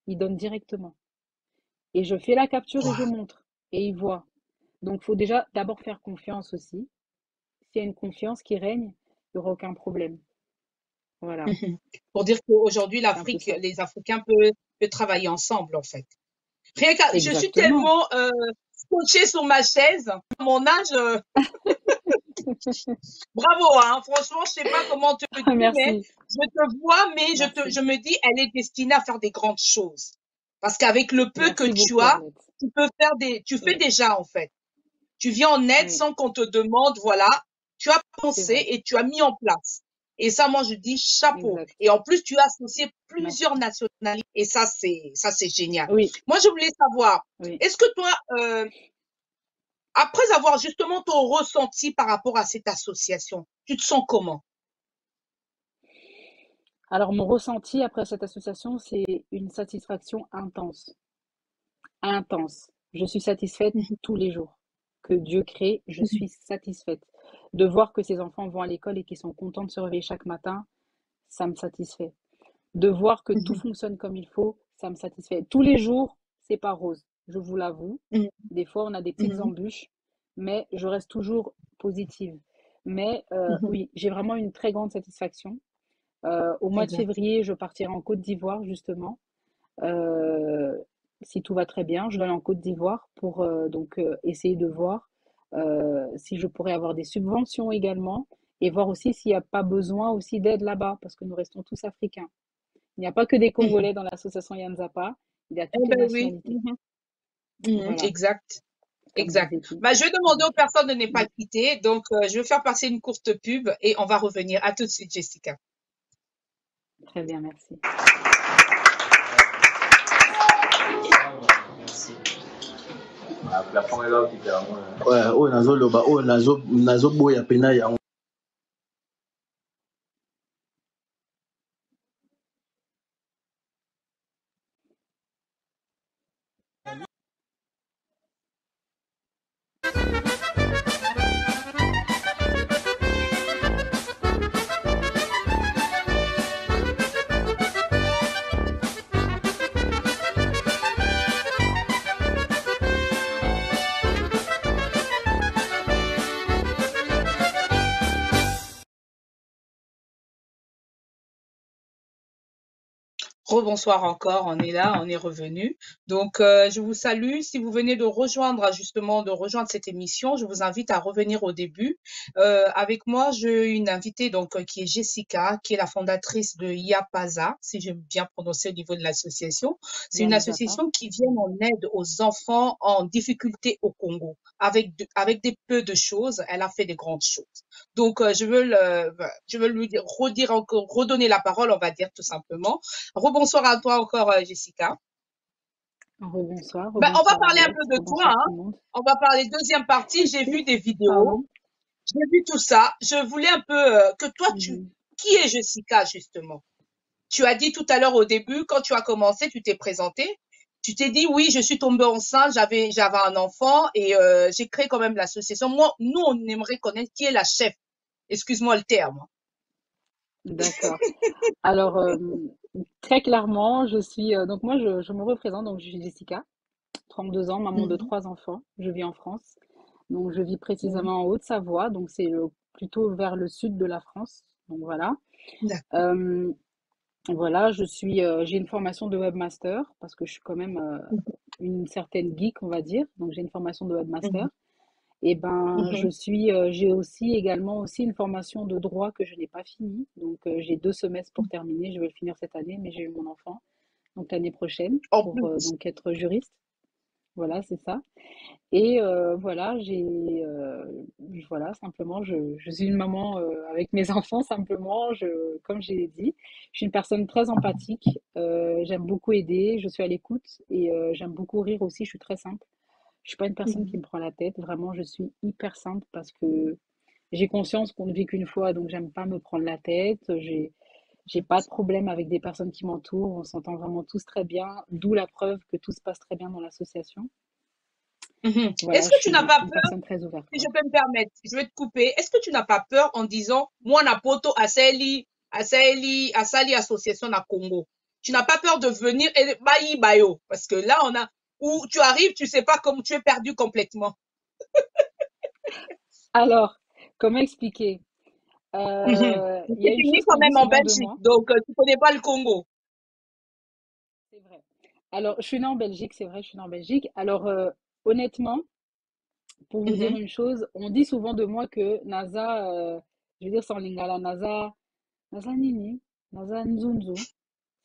Ils donnent directement. Et je fais la capture et je Waouh. montre. Et ils voient. Donc, il faut déjà d'abord faire confiance aussi. S'il y a une confiance qui règne, il n'y aura aucun problème. Voilà, Mhm. Pour dire qu'aujourd'hui, c'est un peu l'Afrique, ça. les Africains peuvent travailler ensemble, en fait. Rien qu'à, je suis Exactement. tellement scotchée sur ma chaise. À mon âge, bravo, hein. Franchement, je sais pas comment te dire, mais Merci, je te vois, mais merci. je me dis, elle est destinée à faire des grandes choses. Parce qu'avec le peu que Merci tu beaucoup, as, Arlette. tu fais Oui, déjà, en fait. Tu viens en aide oui, sans qu'on te demande, voilà. Tu as c'est pensé vrai. et tu as mis en place. Et ça, moi, je dis chapeau. Exact. Et en plus, tu as associé Merci. plusieurs nationalités. Et ça, c'est génial. Oui, Moi, je voulais savoir, oui. est-ce que toi, après avoir justement ton ressenti par rapport à cette association, tu te sens comment? Alors, mon ressenti après cette association, c'est une satisfaction intense. Intense. Je suis satisfaite Mhm, tous les jours. Que Dieu crée, je mhm, suis satisfaite. De voir que ces enfants vont à l'école et qu'ils sont contents de se réveiller chaque matin, ça me satisfait. De voir que tout mhm, fonctionne comme il faut, ça me satisfait. Tous les jours, c'est pas rose, je vous l'avoue. mhm, Des fois, on a des petites mhm, embûches, mais je reste toujours positive. Mais mhm, oui, j'ai vraiment une très grande satisfaction. Au mois de exact. février, je partirai en Côte d'Ivoire, justement. Euh, Si tout va très bien, je vais aller en Côte d'Ivoire pour essayer de voir si je pourrais avoir des subventions également et voir aussi s'il n'y a pas besoin aussi d'aide là-bas, parce que nous restons tous africains. Il n'y a pas que des Mhm. Congolais dans l'association Yann Zappa, il y a Eh toutes les ben oui. nationalités. Voilà, Exact. comme je vous Exact. ai dit. Bah, je vais demander aux Donc, personnes de ne pas mm, quitter. Donc, je vais faire passer une courte pub et on va revenir. À tout de suite, Jessica. très bien, merci. Ouais, oyo nazoloba oyo nazoboya pena yango. Rebonsoir encore, on est là, on est revenu. Donc, je vous salue. Si vous venez de rejoindre, justement, de rejoindre cette émission, je vous invite à revenir au début. Avec moi, j'ai une invitée, donc, qui est Jessica, qui est la fondatrice de Yapaza, si j'ai bien prononcé au niveau de l'association. C'est une Yann Zappa. association qui vient en aide aux enfants en difficulté au Congo. Avec des peu de choses, elle a fait des grandes choses. Donc, je veux lui redire encore, redonner la parole, on va dire tout simplement. Rebonsoir à toi encore, Jessica. Rebonsoir, Ben, on va rebonsoir parler un Arlette, peu de toi, rebonsoir hein. tout le monde. On va parler deuxième partie. J'ai Ok, vu des vidéos, pardon. j'ai vu tout ça. Je voulais un peu que toi, Mhm. qui est Jessica justement? Tu as dit tout à l'heure au début, quand tu as commencé, tu t'es présenté. Tu t'es dit oui, je suis tombée enceinte, j'avais un enfant et j'ai créé quand même l'association. Moi, nous, on aimerait connaître qui est la chef. Excuse-moi le terme. D'accord. Alors, très clairement, donc moi, je me représente, donc je suis Jessica, 32 ans, maman de Mhm, 3 enfants. Je vis en France. Donc, je vis mhm. précisément en Haute-Savoie, donc plutôt vers le sud de la France. Donc, voilà. D'accord. Euh, voilà, j'ai une formation de webmaster parce que je suis quand même une certaine geek, on va dire. Donc, j'ai une formation de webmaster. Mhm, Et ben, mhm, j'ai aussi également aussi une formation de droit que je n'ai pas finie. Donc, j'ai 2 semestres pour terminer. Je vais le finir cette année, mais j'ai eu mon enfant. Donc, l'année prochaine en pour plus. donc être juriste. Voilà, c'est ça. Et voilà, voilà, simplement, je suis une maman avec mes enfants, simplement, comme j'ai dit, je suis une personne très empathique, j'aime beaucoup aider, je suis à l'écoute et j'aime beaucoup rire aussi, je suis très simple. Je suis pas une personne qui Mhm, me prend la tête, vraiment, je suis hyper simple parce que j'ai conscience qu'on ne vit qu'une fois, donc j'aime pas me prendre la tête, j'ai pas de problème avec des personnes qui m'entourent, on s'entend vraiment tous très bien, d'où la preuve que tout se passe très bien dans l'association. mhm. Est-ce Voilà, que tu n'as je pas suis une peur, personne très ouverte, si je quoi. peux me permettre, je vais te couper. Est-ce que tu n'as pas peur en disant, moi, Napoto, Asali Association à Congo. Tu n'as pas peur de venir et Bayi Bayo. Parce que là, où tu arrives, tu sais pas comment tu es perdu complètement. Alors, comment expliquer? Mhm. Tu Il y a une finis chose quand qu'on dit même en souvent de Belgique, moi, donc tu connais pas le Congo. c'est vrai. Alors, je suis née en Belgique, c'est vrai, je suis née en Belgique. Alors, honnêtement, pour vous dire Mhm. une chose, on dit souvent de moi que NASA, je veux dire sans lingala, NASA Nini, NASA Nzunzu,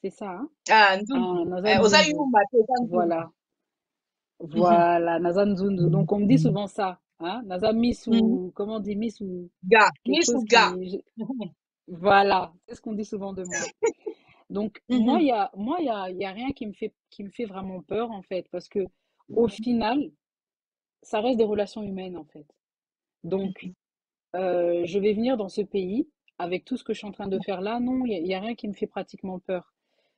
c'est ça, hein? Ah, Ah, Nzunzu. NASA Nzunzu. Ozayumba, c'est ça, Nzunzu. Voilà, Mhm. voilà, NASA Nzunzu. Donc, on me dit souvent ça, hein? NASA Miss Mhm. ou, comment on dit, Miss ou Ga, quelque Miss chose ou Ga. voilà, c'est ce qu'on dit souvent de moi. Donc, Mhm. il y a rien qui me fait vraiment peur, en fait, parce que au final, ça reste des relations humaines, en fait. Donc, je vais venir dans ce pays avec tout ce que je suis en train de faire là. Non, il y a rien qui me fait pratiquement peur.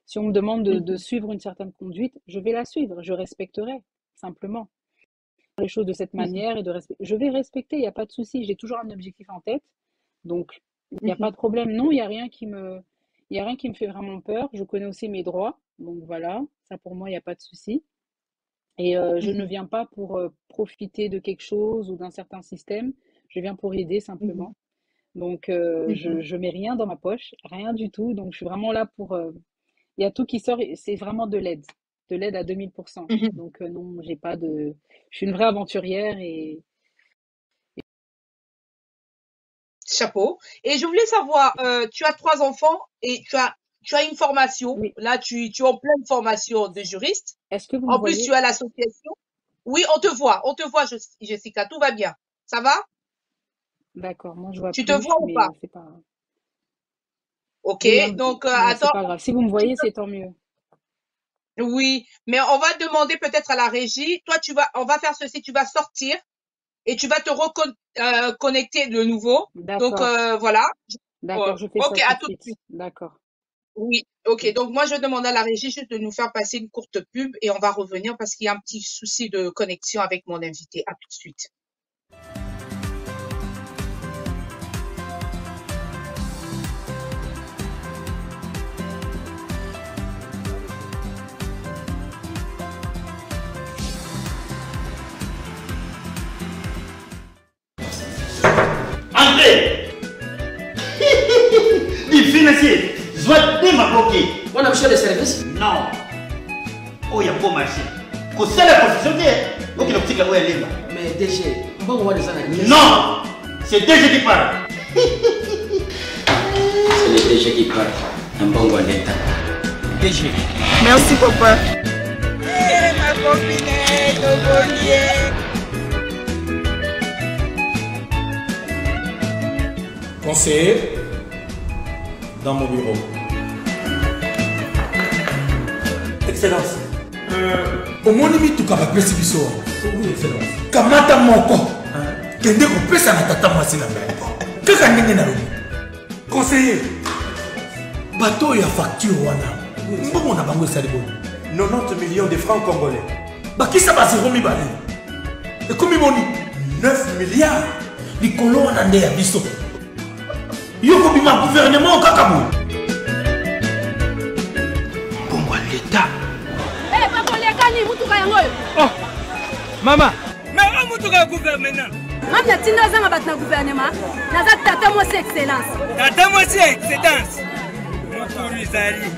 Si on me demande de Mhm. suivre une certaine conduite, je vais la suivre, je respecterai, simplement. Les choses de cette Mhm. manière je vais respecter, il n'y a pas de souci. J'ai toujours un objectif en tête. Donc, il n'y a pas Mhm. de problème. Non, il y a rien qui me fait vraiment peur. Je connais aussi mes droits. Donc voilà, ça pour moi, il n'y a pas de souci. Et je ne Mhm. viens pas pour profiter de quelque chose ou d'un certain système. Je viens pour aider Mhm. simplement. Donc, Mhm, je mets rien dans ma poche, rien du tout. Donc, je suis vraiment là pour. Il y a tout qui sort, et c'est vraiment de l'aide à 2000%. mhm. Donc, non, j'ai pas de. Je suis une vraie aventurière et Chapeau. Et je voulais savoir, tu as 3 enfants et tu as une formation. oui. Là, tu es en pleine formation de juriste. Est-ce que vous me En plus, tu voyez? as l'association. Oui, on te voit, Jessica, tout va bien. Ça va? D'accord, moi je vois Tu te plus, vois ou mais pas? c'est pas. Ok, Oui, donc mais c'est attends, pas grave. Si vous me tu voyez, peux- c'est tant mieux. oui, mais on va demander peut-être à la régie. Toi, on va faire ceci, tu vas sortir et tu vas te reconnecter de nouveau. Donc D'accord, voilà. d'accord, je fais ça Ok, tout à de tout de suite. suite. D'accord. Oui, ok. Donc moi, je demande à la régie juste de nous faire passer une courte pub et on va revenir parce qu'il y a un petit souci de connexion avec mon invité. À tout de suite. André, du financier, soit démagogué. On a monsieur le service. Non. Oh, il y a beau marché. Qu'on sait la confusion d'elle. Donc, il a petit là où elle est. Mais DG, on va voir les analyses. Non. C'est déjà qui parle. C'est le DG qui parle. Un bon bon état. DG. Merci, papa. Conseiller, dans mon bureau. Excellence. Au moins, il tout capable de biso. Oui, Excellence. Kamata moko. Kende ko pesa na tata mwasi na mbele. Kaka ndenge na lobi. Conseiller. Bateau ya facture wana. Mbongo na bango esali boni. 90 millions de francs congolais. Bakisa ba zéro mibale. Et comme boni 9 milliards. Likolo wana nde ya biso. Yoko bima gouvernement kakabu. Bongo l'État. Eh, papa, les gars, vous tout gagnez. Oh, maman. Mais on vous tout gouvernement. Ramna tinda zanga bat na gouvernement. Naza tata moi c'est excellence. Tata moi c'est excellence. Mon Rizali.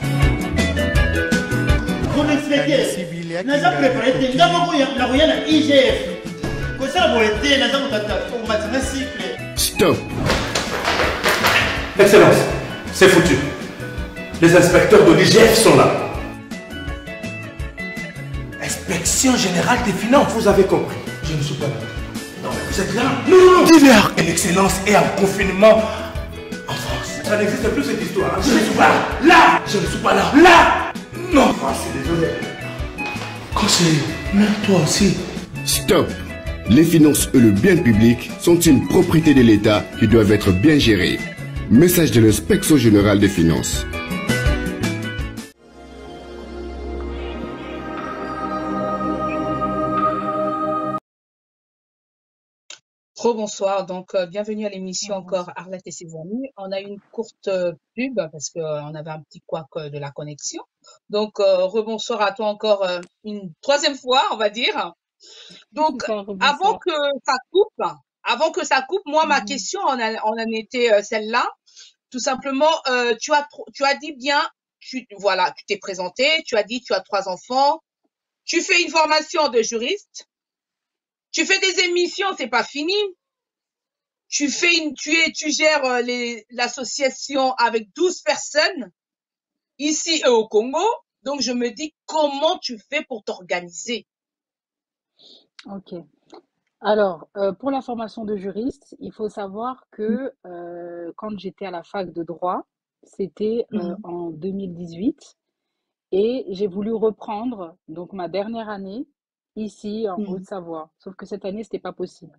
Mon inspecteur, nous avons préparé des gens qui ont la IGF. Comme ça, vous êtes dans un matériel cycle. Stop. Excellence, c'est foutu. Les inspecteurs de l'IGF sont là. Inspection générale des finances. Vous avez compris. Je ne suis pas là. Non, mais vous êtes là. Non. Divers et l'excellence est en confinement en France. Ça n'existe plus cette histoire. Je ne suis pas là. Je ne suis pas là. Là. Non. Ah, je suis désolé. Conseiller, même toi aussi. Stop. Les finances et le bien public sont une propriété de l'État qui doivent être bien gérées. Message de l'inspection générale des finances. Rebonsoir, donc bienvenue à l'émission encore Arlette et ses amis. On a une courte pub parce qu'on avait un petit couac de la connexion. Donc rebonsoir à toi encore une troisième fois, on va dire. Donc avant que ça coupe, moi ma question on en était celle-là. Tout simplement, tu as dit bien, voilà, tu t'es présenté, tu as dit tu as 3 enfants, tu fais une formation de juriste. Tu fais des émissions, c'est pas fini. Tu gères l'association avec 12 personnes ici et au Congo. Donc, je me dis, comment tu fais pour t'organiser? Ok. Alors, pour la formation de juriste, il faut savoir que quand j'étais à la fac de droit, c'était en 2018, et j'ai voulu reprendre donc ma dernière année ici en Haute-Savoie. Sauf que cette année, c'était pas possible.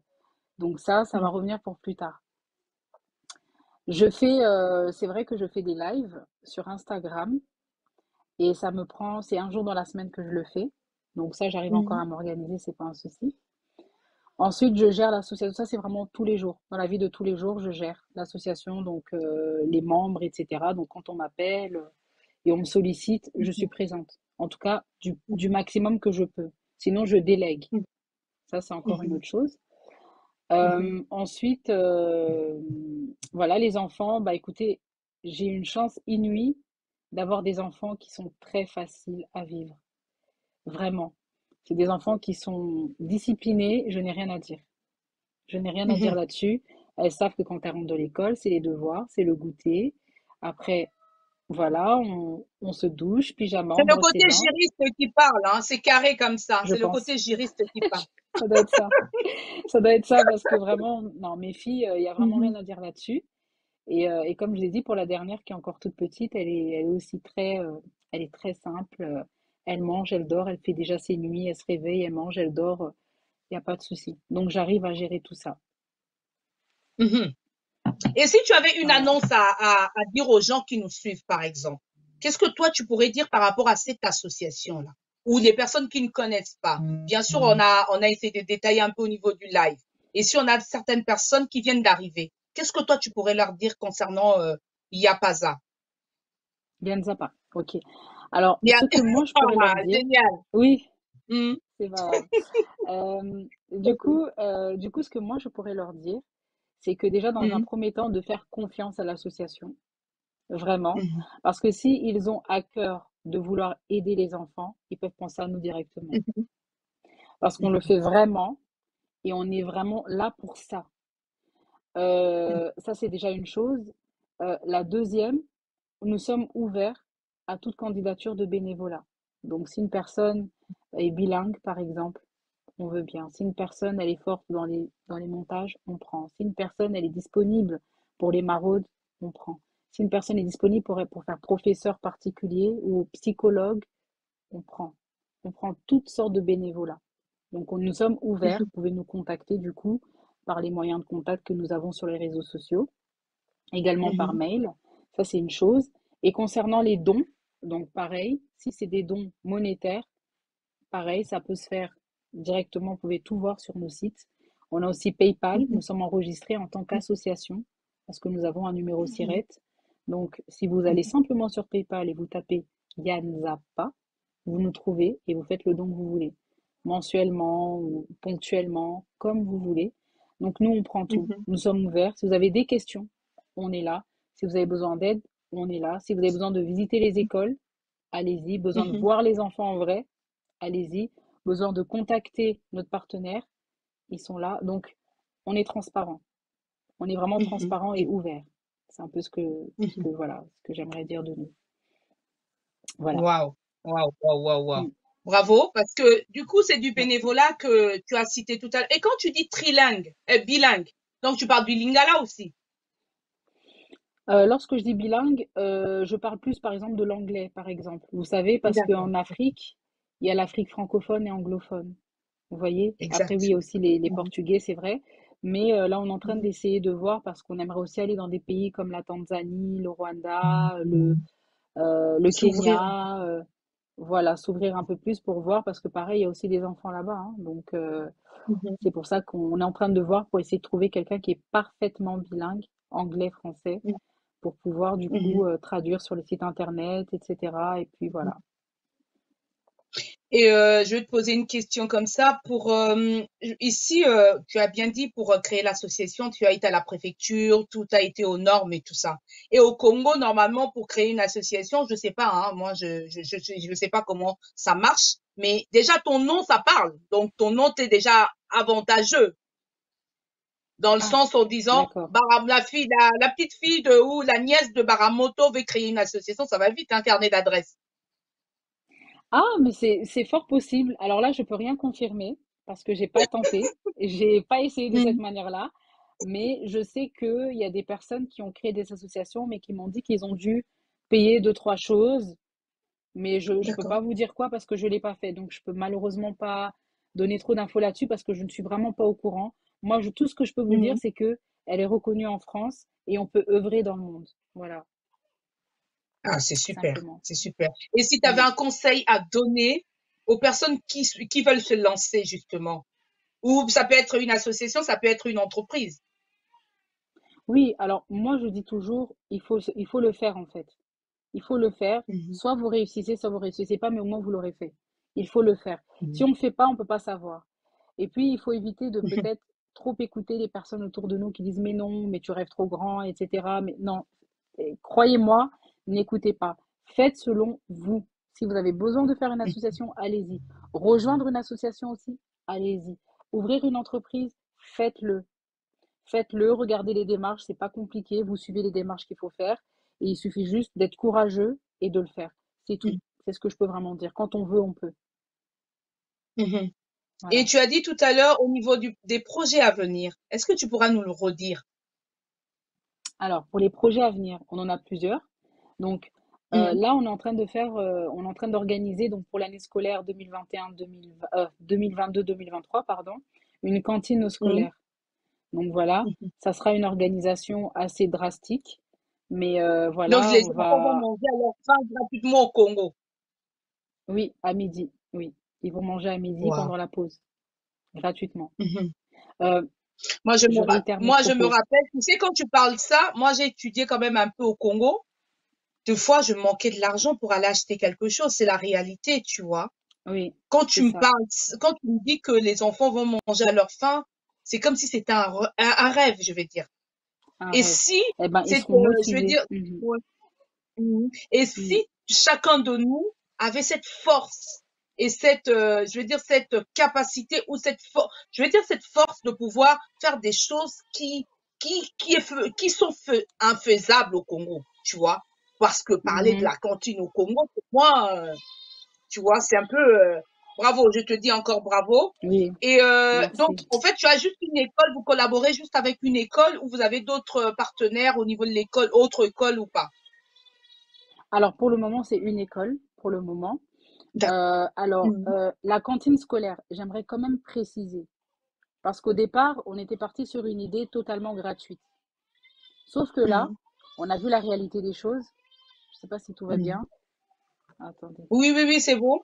Donc ça va revenir pour plus tard. C'est vrai que je fais des lives sur Instagram et c'est un jour dans la semaine que je le fais. Donc ça, j'arrive encore à m'organiser, c'est pas un souci. Ensuite, je gère l'association. Ça, c'est vraiment tous les jours. Dans la vie de tous les jours, je gère l'association, donc les membres, etc. Donc quand on m'appelle et on me sollicite, je suis présente. En tout cas, du maximum que je peux. Sinon, je délègue. Ça, c'est encore une autre chose. Ensuite, voilà, les enfants, bah écoutez, j'ai une chance inouïe d'avoir des enfants qui sont très faciles à vivre, vraiment. C'est des enfants qui sont disciplinés, je n'ai rien à dire. Je n'ai rien à dire Mhm. là-dessus. Elles savent que quand elles rentrent de l'école, c'est les devoirs, c'est le goûter. Après, voilà, on se douche, pyjama, C'est on le brosse les côté dents, juriste qui parle, hein. C'est carré comme ça. je C'est le pense. côté juriste qui parle. Ça doit être ça. Ça doit être ça parce que vraiment, non, mes filles, il y a vraiment Mhm. rien à dire là-dessus. Et comme je l'ai dit, pour la dernière qui est encore toute petite, elle est aussi elle est très simple. Elle mange, elle dort, elle fait déjà ses nuits, elle se réveille, elle mange, elle dort. Il n'y a pas de souci. Donc j'arrive à gérer tout ça. Mhm. Et si tu avais une Voilà. annonce à dire aux gens qui nous suivent, par exemple, qu'est-ce que toi, tu pourrais dire par rapport à cette association-là? Ou les personnes qui ne connaissent pas? Bien sûr, on a essayé de détailler un peu au niveau du live. Et si on a certaines personnes qui viennent d'arriver, qu'est-ce que toi, tu pourrais leur dire concernant Yapaza? Bien Zappa. Ok. Alors, Ya- ce que moi je pourrais leur Ah, dire, génial. oui, Mhm. c'est pas grave. Du coup, ce que moi je pourrais leur dire, c'est que déjà dans un Mhm. premier temps, de faire confiance à l'association, vraiment, Mhm. parce que si ils ont à cœur de vouloir aider les enfants, ils peuvent penser à nous directement, Mhm. parce qu'on le fait vraiment et on est vraiment là pour ça. Ça, c'est déjà une chose. La deuxième, nous sommes ouverts à toute candidature de bénévolat. Donc, si une personne est bilingue, par exemple, on veut bien. Si une personne, elle est forte dans les montages, on prend. Si une personne, elle est disponible pour les maraudes, on prend. Si une personne est disponible pour faire professeur particulier ou psychologue, on prend. On prend toutes sortes de bénévolats. Donc, nous sommes ouverts. Vous pouvez nous contacter, du coup, par les moyens de contact que nous avons sur les réseaux sociaux, également par Mhm. mail. Ça, c'est une chose. Et concernant les dons, donc pareil, si c'est des dons monétaires, pareil, ça peut se faire directement. Vous pouvez tout voir sur nos sites. On a aussi PayPal. Nous Mhm. sommes enregistrés en tant qu'association parce que nous avons un numéro Mhm. SIRET. Donc, si vous allez Mhm. simplement sur PayPal et vous tapez Yann Zappa, vous nous trouvez et vous faites le don que vous voulez, mensuellement ou ponctuellement, comme vous voulez. Donc, nous, on prend tout. Mhm. Nous sommes ouverts. Si vous avez des questions, on est là. Si vous avez besoin d'aide, on est là. Si vous avez besoin de visiter les écoles, allez-y. Besoin de Mhm. voir les enfants en vrai, allez-y. Besoin de contacter notre partenaire, ils sont là. Donc, on est transparent. On est vraiment Mhm. transparent et ouvert. C'est un peu Mhm. voilà, ce que j'aimerais dire de nous. Voilà. Waouh, waouh, waouh, waouh, waouh. Mm. Bravo, parce que du coup, c'est du Ouais. bénévolat que tu as cité tout à l'heure. Et quand tu dis trilingue, bilingue, donc tu parles du lingala aussi. Lorsque je dis bilingue, je parle plus par exemple de l'anglais, par exemple. Vous savez, parce D'accord, qu'en Afrique, il y a l'Afrique francophone et anglophone. Vous voyez? Après, oui, il exact. y a aussi les Mhm. Portugais, c'est vrai. Mais là, on est en train Mhm. d'essayer de voir parce qu'on aimerait aussi aller dans des pays comme la Tanzanie, le Rwanda, le S'ouvrir. Kenya, voilà, s'ouvrir un peu plus pour voir parce que pareil, il y a aussi des enfants là-bas, hein. Donc, Mhm. c'est pour ça qu'on est en train de voir pour essayer de trouver quelqu'un qui est parfaitement bilingue, anglais-français, pour pouvoir du Mhm. coup traduire sur le site internet, etc. Et puis voilà. Et je vais te poser une question comme ça. Pour ici, tu as bien dit pour créer l'association, tu as été à la préfecture, tout a été aux normes et tout ça. Et au Congo, normalement, pour créer une association, je sais pas, hein, moi, je sais pas comment ça marche, mais déjà ton nom, ça parle. Donc ton nom t'est déjà avantageux dans le Ah, sens en disant, d'accord. La fille, la petite fille de ou la nièce de Baramoto veut créer une association, ça va vite, un carnet d'adresse. Ah, mais c'est fort possible. Alors là, je peux rien confirmer parce que j'ai pas tenté, j'ai pas essayé de cette Mhm. manière-là, mais je sais qu'il y a des personnes qui ont créé des associations, mais qui m'ont dit qu'ils ont dû payer deux, trois choses. Mais je peux D'accord. pas vous dire quoi parce que je l'ai pas fait. Donc, je peux malheureusement pas donner trop d'infos là-dessus parce que je ne suis vraiment pas au courant. Moi, tout ce que je peux vous dire, Mhm. c'est que elle est reconnue en France et on peut œuvrer dans le monde. Voilà, Ah, c'est super, simplement. c'est super. Et si tu avais Mm. un conseil à donner aux personnes qui veulent se lancer, justement, ou ça peut être une association, ça peut être une entreprise. Oui, alors moi, je dis toujours, il faut le faire en fait. Il faut le faire. Mhm. Soit vous réussissez, soit vous réussissez pas, mais au moins vous l'aurez fait. Il faut le faire. Si Mhm. on ne le fait pas, on ne peut pas savoir. Et puis, il faut éviter de Mhm. peut-être trop écouter les personnes autour de nous qui disent mais non, mais tu rêves trop grand, etc. Mais non, croyez-moi, n'écoutez pas. Faites selon vous. Si vous avez besoin de faire une association, allez-y. Rejoindre une association aussi, allez-y. Ouvrir une entreprise, faites-le. Faites-le, regardez les démarches, c'est pas compliqué, vous suivez les démarches qu'il faut faire et il suffit juste d'être courageux et de le faire. C'est tout. C'est ce que je peux vraiment dire. Quand on veut, on peut. Mhm. Voilà. Et tu as dit tout à l'heure au niveau des projets à venir. Est-ce que tu pourras nous le redire? Alors, pour les projets à venir, on en a plusieurs. Donc, là, on est en train de faire, on est en train d'organiser, donc pour l'année scolaire 2022-2023, pardon, une cantine scolaire. Donc voilà, ça sera une organisation assez drastique, mais Donc voilà, les on enfants vont va, manger à leur faim gratuitement au Congo. oui, à midi, oui, ils vont manger à midi Wow. pendant la pause, gratuitement. Mhm. Euh, Moi, je je réitère mes je me propos. rappelle, tu sais, quand tu parles ça, moi, j'ai étudié quand même un peu au Congo. Deux fois, je manquais de l'argent pour aller acheter quelque chose. C'est la réalité, tu vois. Oui, Quand c'est tu me ça, parles, quand tu me dis que les enfants vont manger à leur faim, c'est comme si c'était un rêve, je vais dire. un Et rêve. si, Eh ben, ils c'est, seront je vais motivés. dire, ouais. Et si chacun de nous avait cette force et cette, je vais dire, cette capacité ou cette force, je vais dire, cette force de pouvoir faire des choses qui sont infaisables au Congo, tu vois. Parce que parler de la cantine au Congo, pour moi, tu vois, c'est un peu, bravo, je te dis encore bravo. Oui, Et donc, merci. en fait, tu as juste une école, vous collaborez juste avec une école ou vous avez d'autres partenaires au niveau de l'école, autre école ou pas? Alors, pour le moment, c'est une école, pour le moment. D'accord. La cantine scolaire, j'aimerais quand même préciser, parce qu'au départ, on était parti sur une idée totalement gratuite. Sauf que là, on a vu la réalité des choses. Je ne sais pas si tout va bien. Attendez, Oui, oui, oui, c'est bon.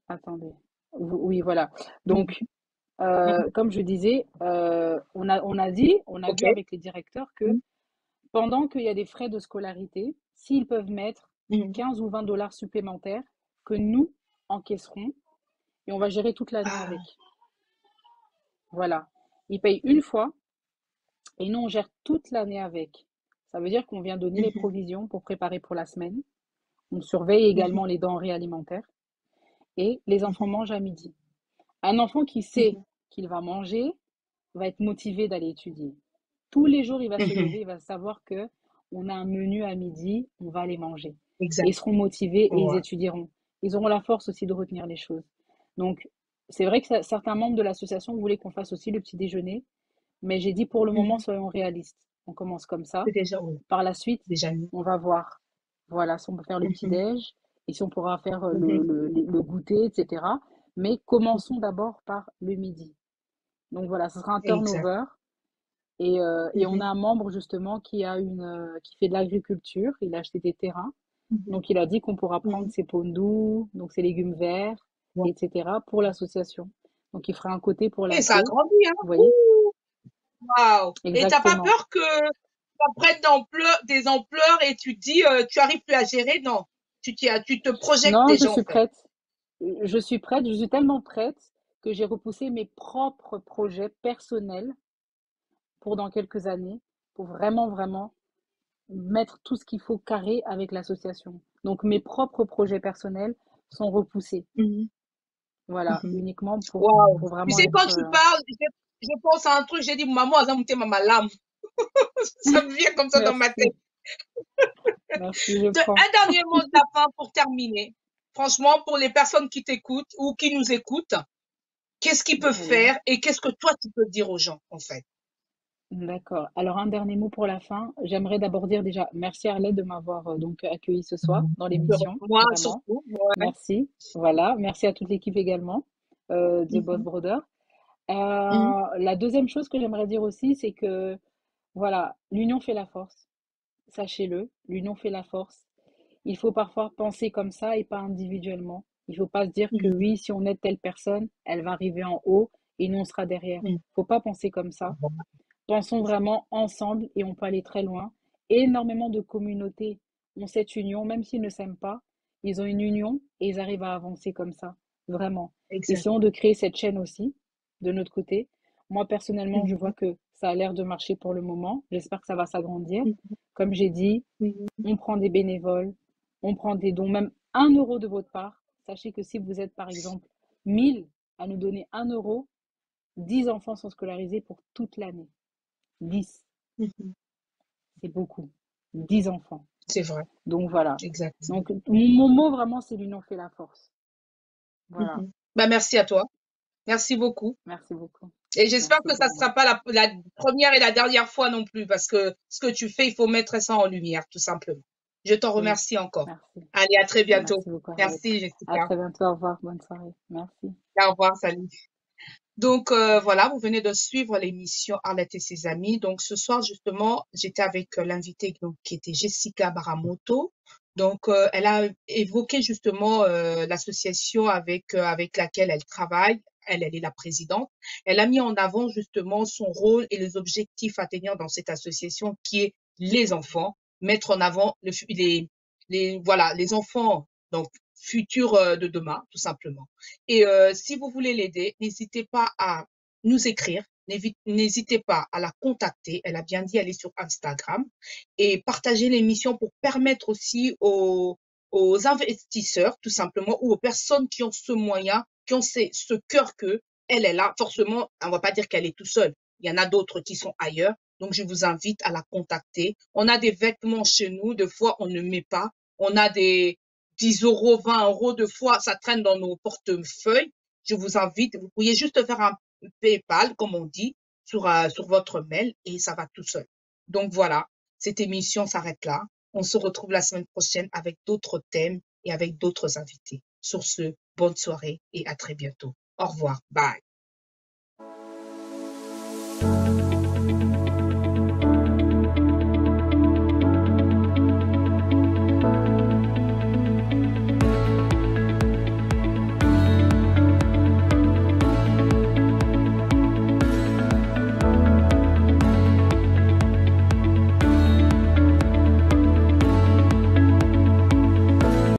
attendez. Oui, voilà. Donc, comme je disais, on a Ok. vu avec les directeurs que pendant qu'il y a des frais de scolarité, s'ils peuvent mettre 15 ou 20 dollars supplémentaires que nous encaisserons et on va gérer toute l'année avec. Voilà. Ils payent une fois et nous, on gère toute l'année avec. Ça veut dire qu'on vient donner les provisions pour préparer pour la semaine. On surveille également les denrées alimentaires et les enfants mangent à midi. Un enfant qui sait qu'il va manger va être motivé d'aller étudier. Tous les jours, il va se lever, il va savoir que on a un menu à midi, on va aller manger. Et Exact. ils seront motivés et ils Ouais. étudieront. Ils auront la force aussi de retenir les choses. Donc, c'est vrai que certains membres de l'association voulaient qu'on fasse aussi le petit déjeuner, mais j'ai dit pour le moment, soyons réalistes. On commence comme ça. C'est déjà, oui, Par la suite, déjà mieux. on va voir. Voilà, si on peut faire le petit déj et si on pourra faire le goûter, etc. Mais commençons d'abord par le midi. Donc voilà, ce sera un Exact. turnover. Et on a un membre justement qui fait de l'agriculture. Il a acheté des terrains. Donc il a dit qu'on pourra prendre ses pondous, donc ses légumes verts, Ouais. etc. pour l'association. Donc il fera un côté pour Et ça a l'asso. grandi, hein. Vous voyez? Waouh. Et t'as pas Exactement. peur que ça prenne des ampleurs et tu te dis, tu arrives plus à gérer? Non. Tu te projettes Non, je déjà, en suis fait. prête. Je suis prête. Je suis tellement prête que j'ai repoussé mes propres projets personnels pour dans quelques années, pour vraiment, vraiment mettre tout ce qu'il faut carré avec l'association. Donc mes propres projets personnels sont repoussés. Voilà, uniquement Waouh. pour Tu vraiment sais, quand être... tu parles, je pense à un truc, j'ai dit, maman, azamute mama lame. Ça me vient comme ça dans ma Merci, tête. merci, je prends. Un dernier mot de la fin pour terminer. Franchement, pour les personnes qui t'écoutent ou qui nous écoutent, qu'est-ce qu'ils peuvent Oui, faire et qu'est-ce que toi, tu peux dire aux gens, en fait? d'accord. Alors un dernier mot pour la fin. J'aimerais d'abord dire déjà merci Arlette de m'avoir donc accueilli ce soir dans l'émission. Moi, Vraiment, surtout. Ouais. merci. Voilà, merci à toute l'équipe également de Boss Brother. La deuxième chose que j'aimerais dire aussi, c'est que voilà, l'union fait la force. Sachez-le, l'union fait la force. Il faut parfois penser comme ça et pas individuellement. Il ne faut pas se dire que oui, si on aide telle personne, elle va arriver en haut et nous on sera derrière. Il ne faut pas penser comme ça. Pensons vraiment ensemble et on peut aller très loin. Énormément de communautés ont cette union, même s'ils ne s'aiment pas, ils ont une union et ils arrivent à avancer comme ça, vraiment. Exact. Essayons de créer cette chaîne aussi, de notre côté. Moi, personnellement, je vois que ça a l'air de marcher pour le moment. J'espère que ça va s'agrandir. Comme j'ai dit, on prend des bénévoles, on prend des dons, même 1 € de votre part. Sachez que si vous êtes, par exemple, 1000 à nous donner 1 €, 10 enfants sont scolarisés pour toute l'année. 10. C'est beaucoup. 10 enfants. C'est vrai. Donc voilà. Exactement. Donc mon mot vraiment, c'est l'union fait la force. Voilà. Bah, merci à toi. Merci beaucoup. Merci beaucoup. Et j'espère Merci que ça ne sera pas la première et la dernière fois non plus, parce que ce que tu fais, il faut mettre ça en lumière, tout simplement. Je t'en remercie encore. Merci. Allez, à très bientôt. Merci beaucoup. Merci, Jessica. À très bientôt. Au revoir. Bonne soirée. Merci. Au revoir, salut. Donc, voilà, vous venez de suivre l'émission Arlette et ses amis. Donc, ce soir, justement, j'étais avec l'invitée qui était Jessica Baramoto. Donc, elle a évoqué justement l'association avec laquelle elle travaille. Elle est la présidente. Elle a mis en avant justement son rôle et les objectifs à tenir dans cette association qui est les enfants, mettre en avant les enfants, donc futurs de demain, tout simplement. Et si vous voulez l'aider, n'hésitez pas à nous écrire, n'hésitez pas à la contacter. Elle a bien dit, elle est sur Instagram, et partager l'émission pour permettre aussi aux investisseurs, tout simplement, ou aux personnes qui ont ce moyen, qui ont ce cœur que elle est là. Forcément, on va pas dire qu'elle est tout seule. Il y en a d'autres qui sont ailleurs. Donc, je vous invite à la contacter. On a des vêtements chez nous. Des fois, on ne met pas. On a des 10 €, 20 €. Des fois, ça traîne dans nos portefeuilles. Je vous invite. Vous pourriez juste faire un PayPal, comme on dit, sur votre mail et ça va tout seul. Donc, voilà. Cette émission s'arrête là. On se retrouve la semaine prochaine avec d'autres thèmes et avec d'autres invités. Sur ce, bonne soirée et à très bientôt. Au revoir. Bye.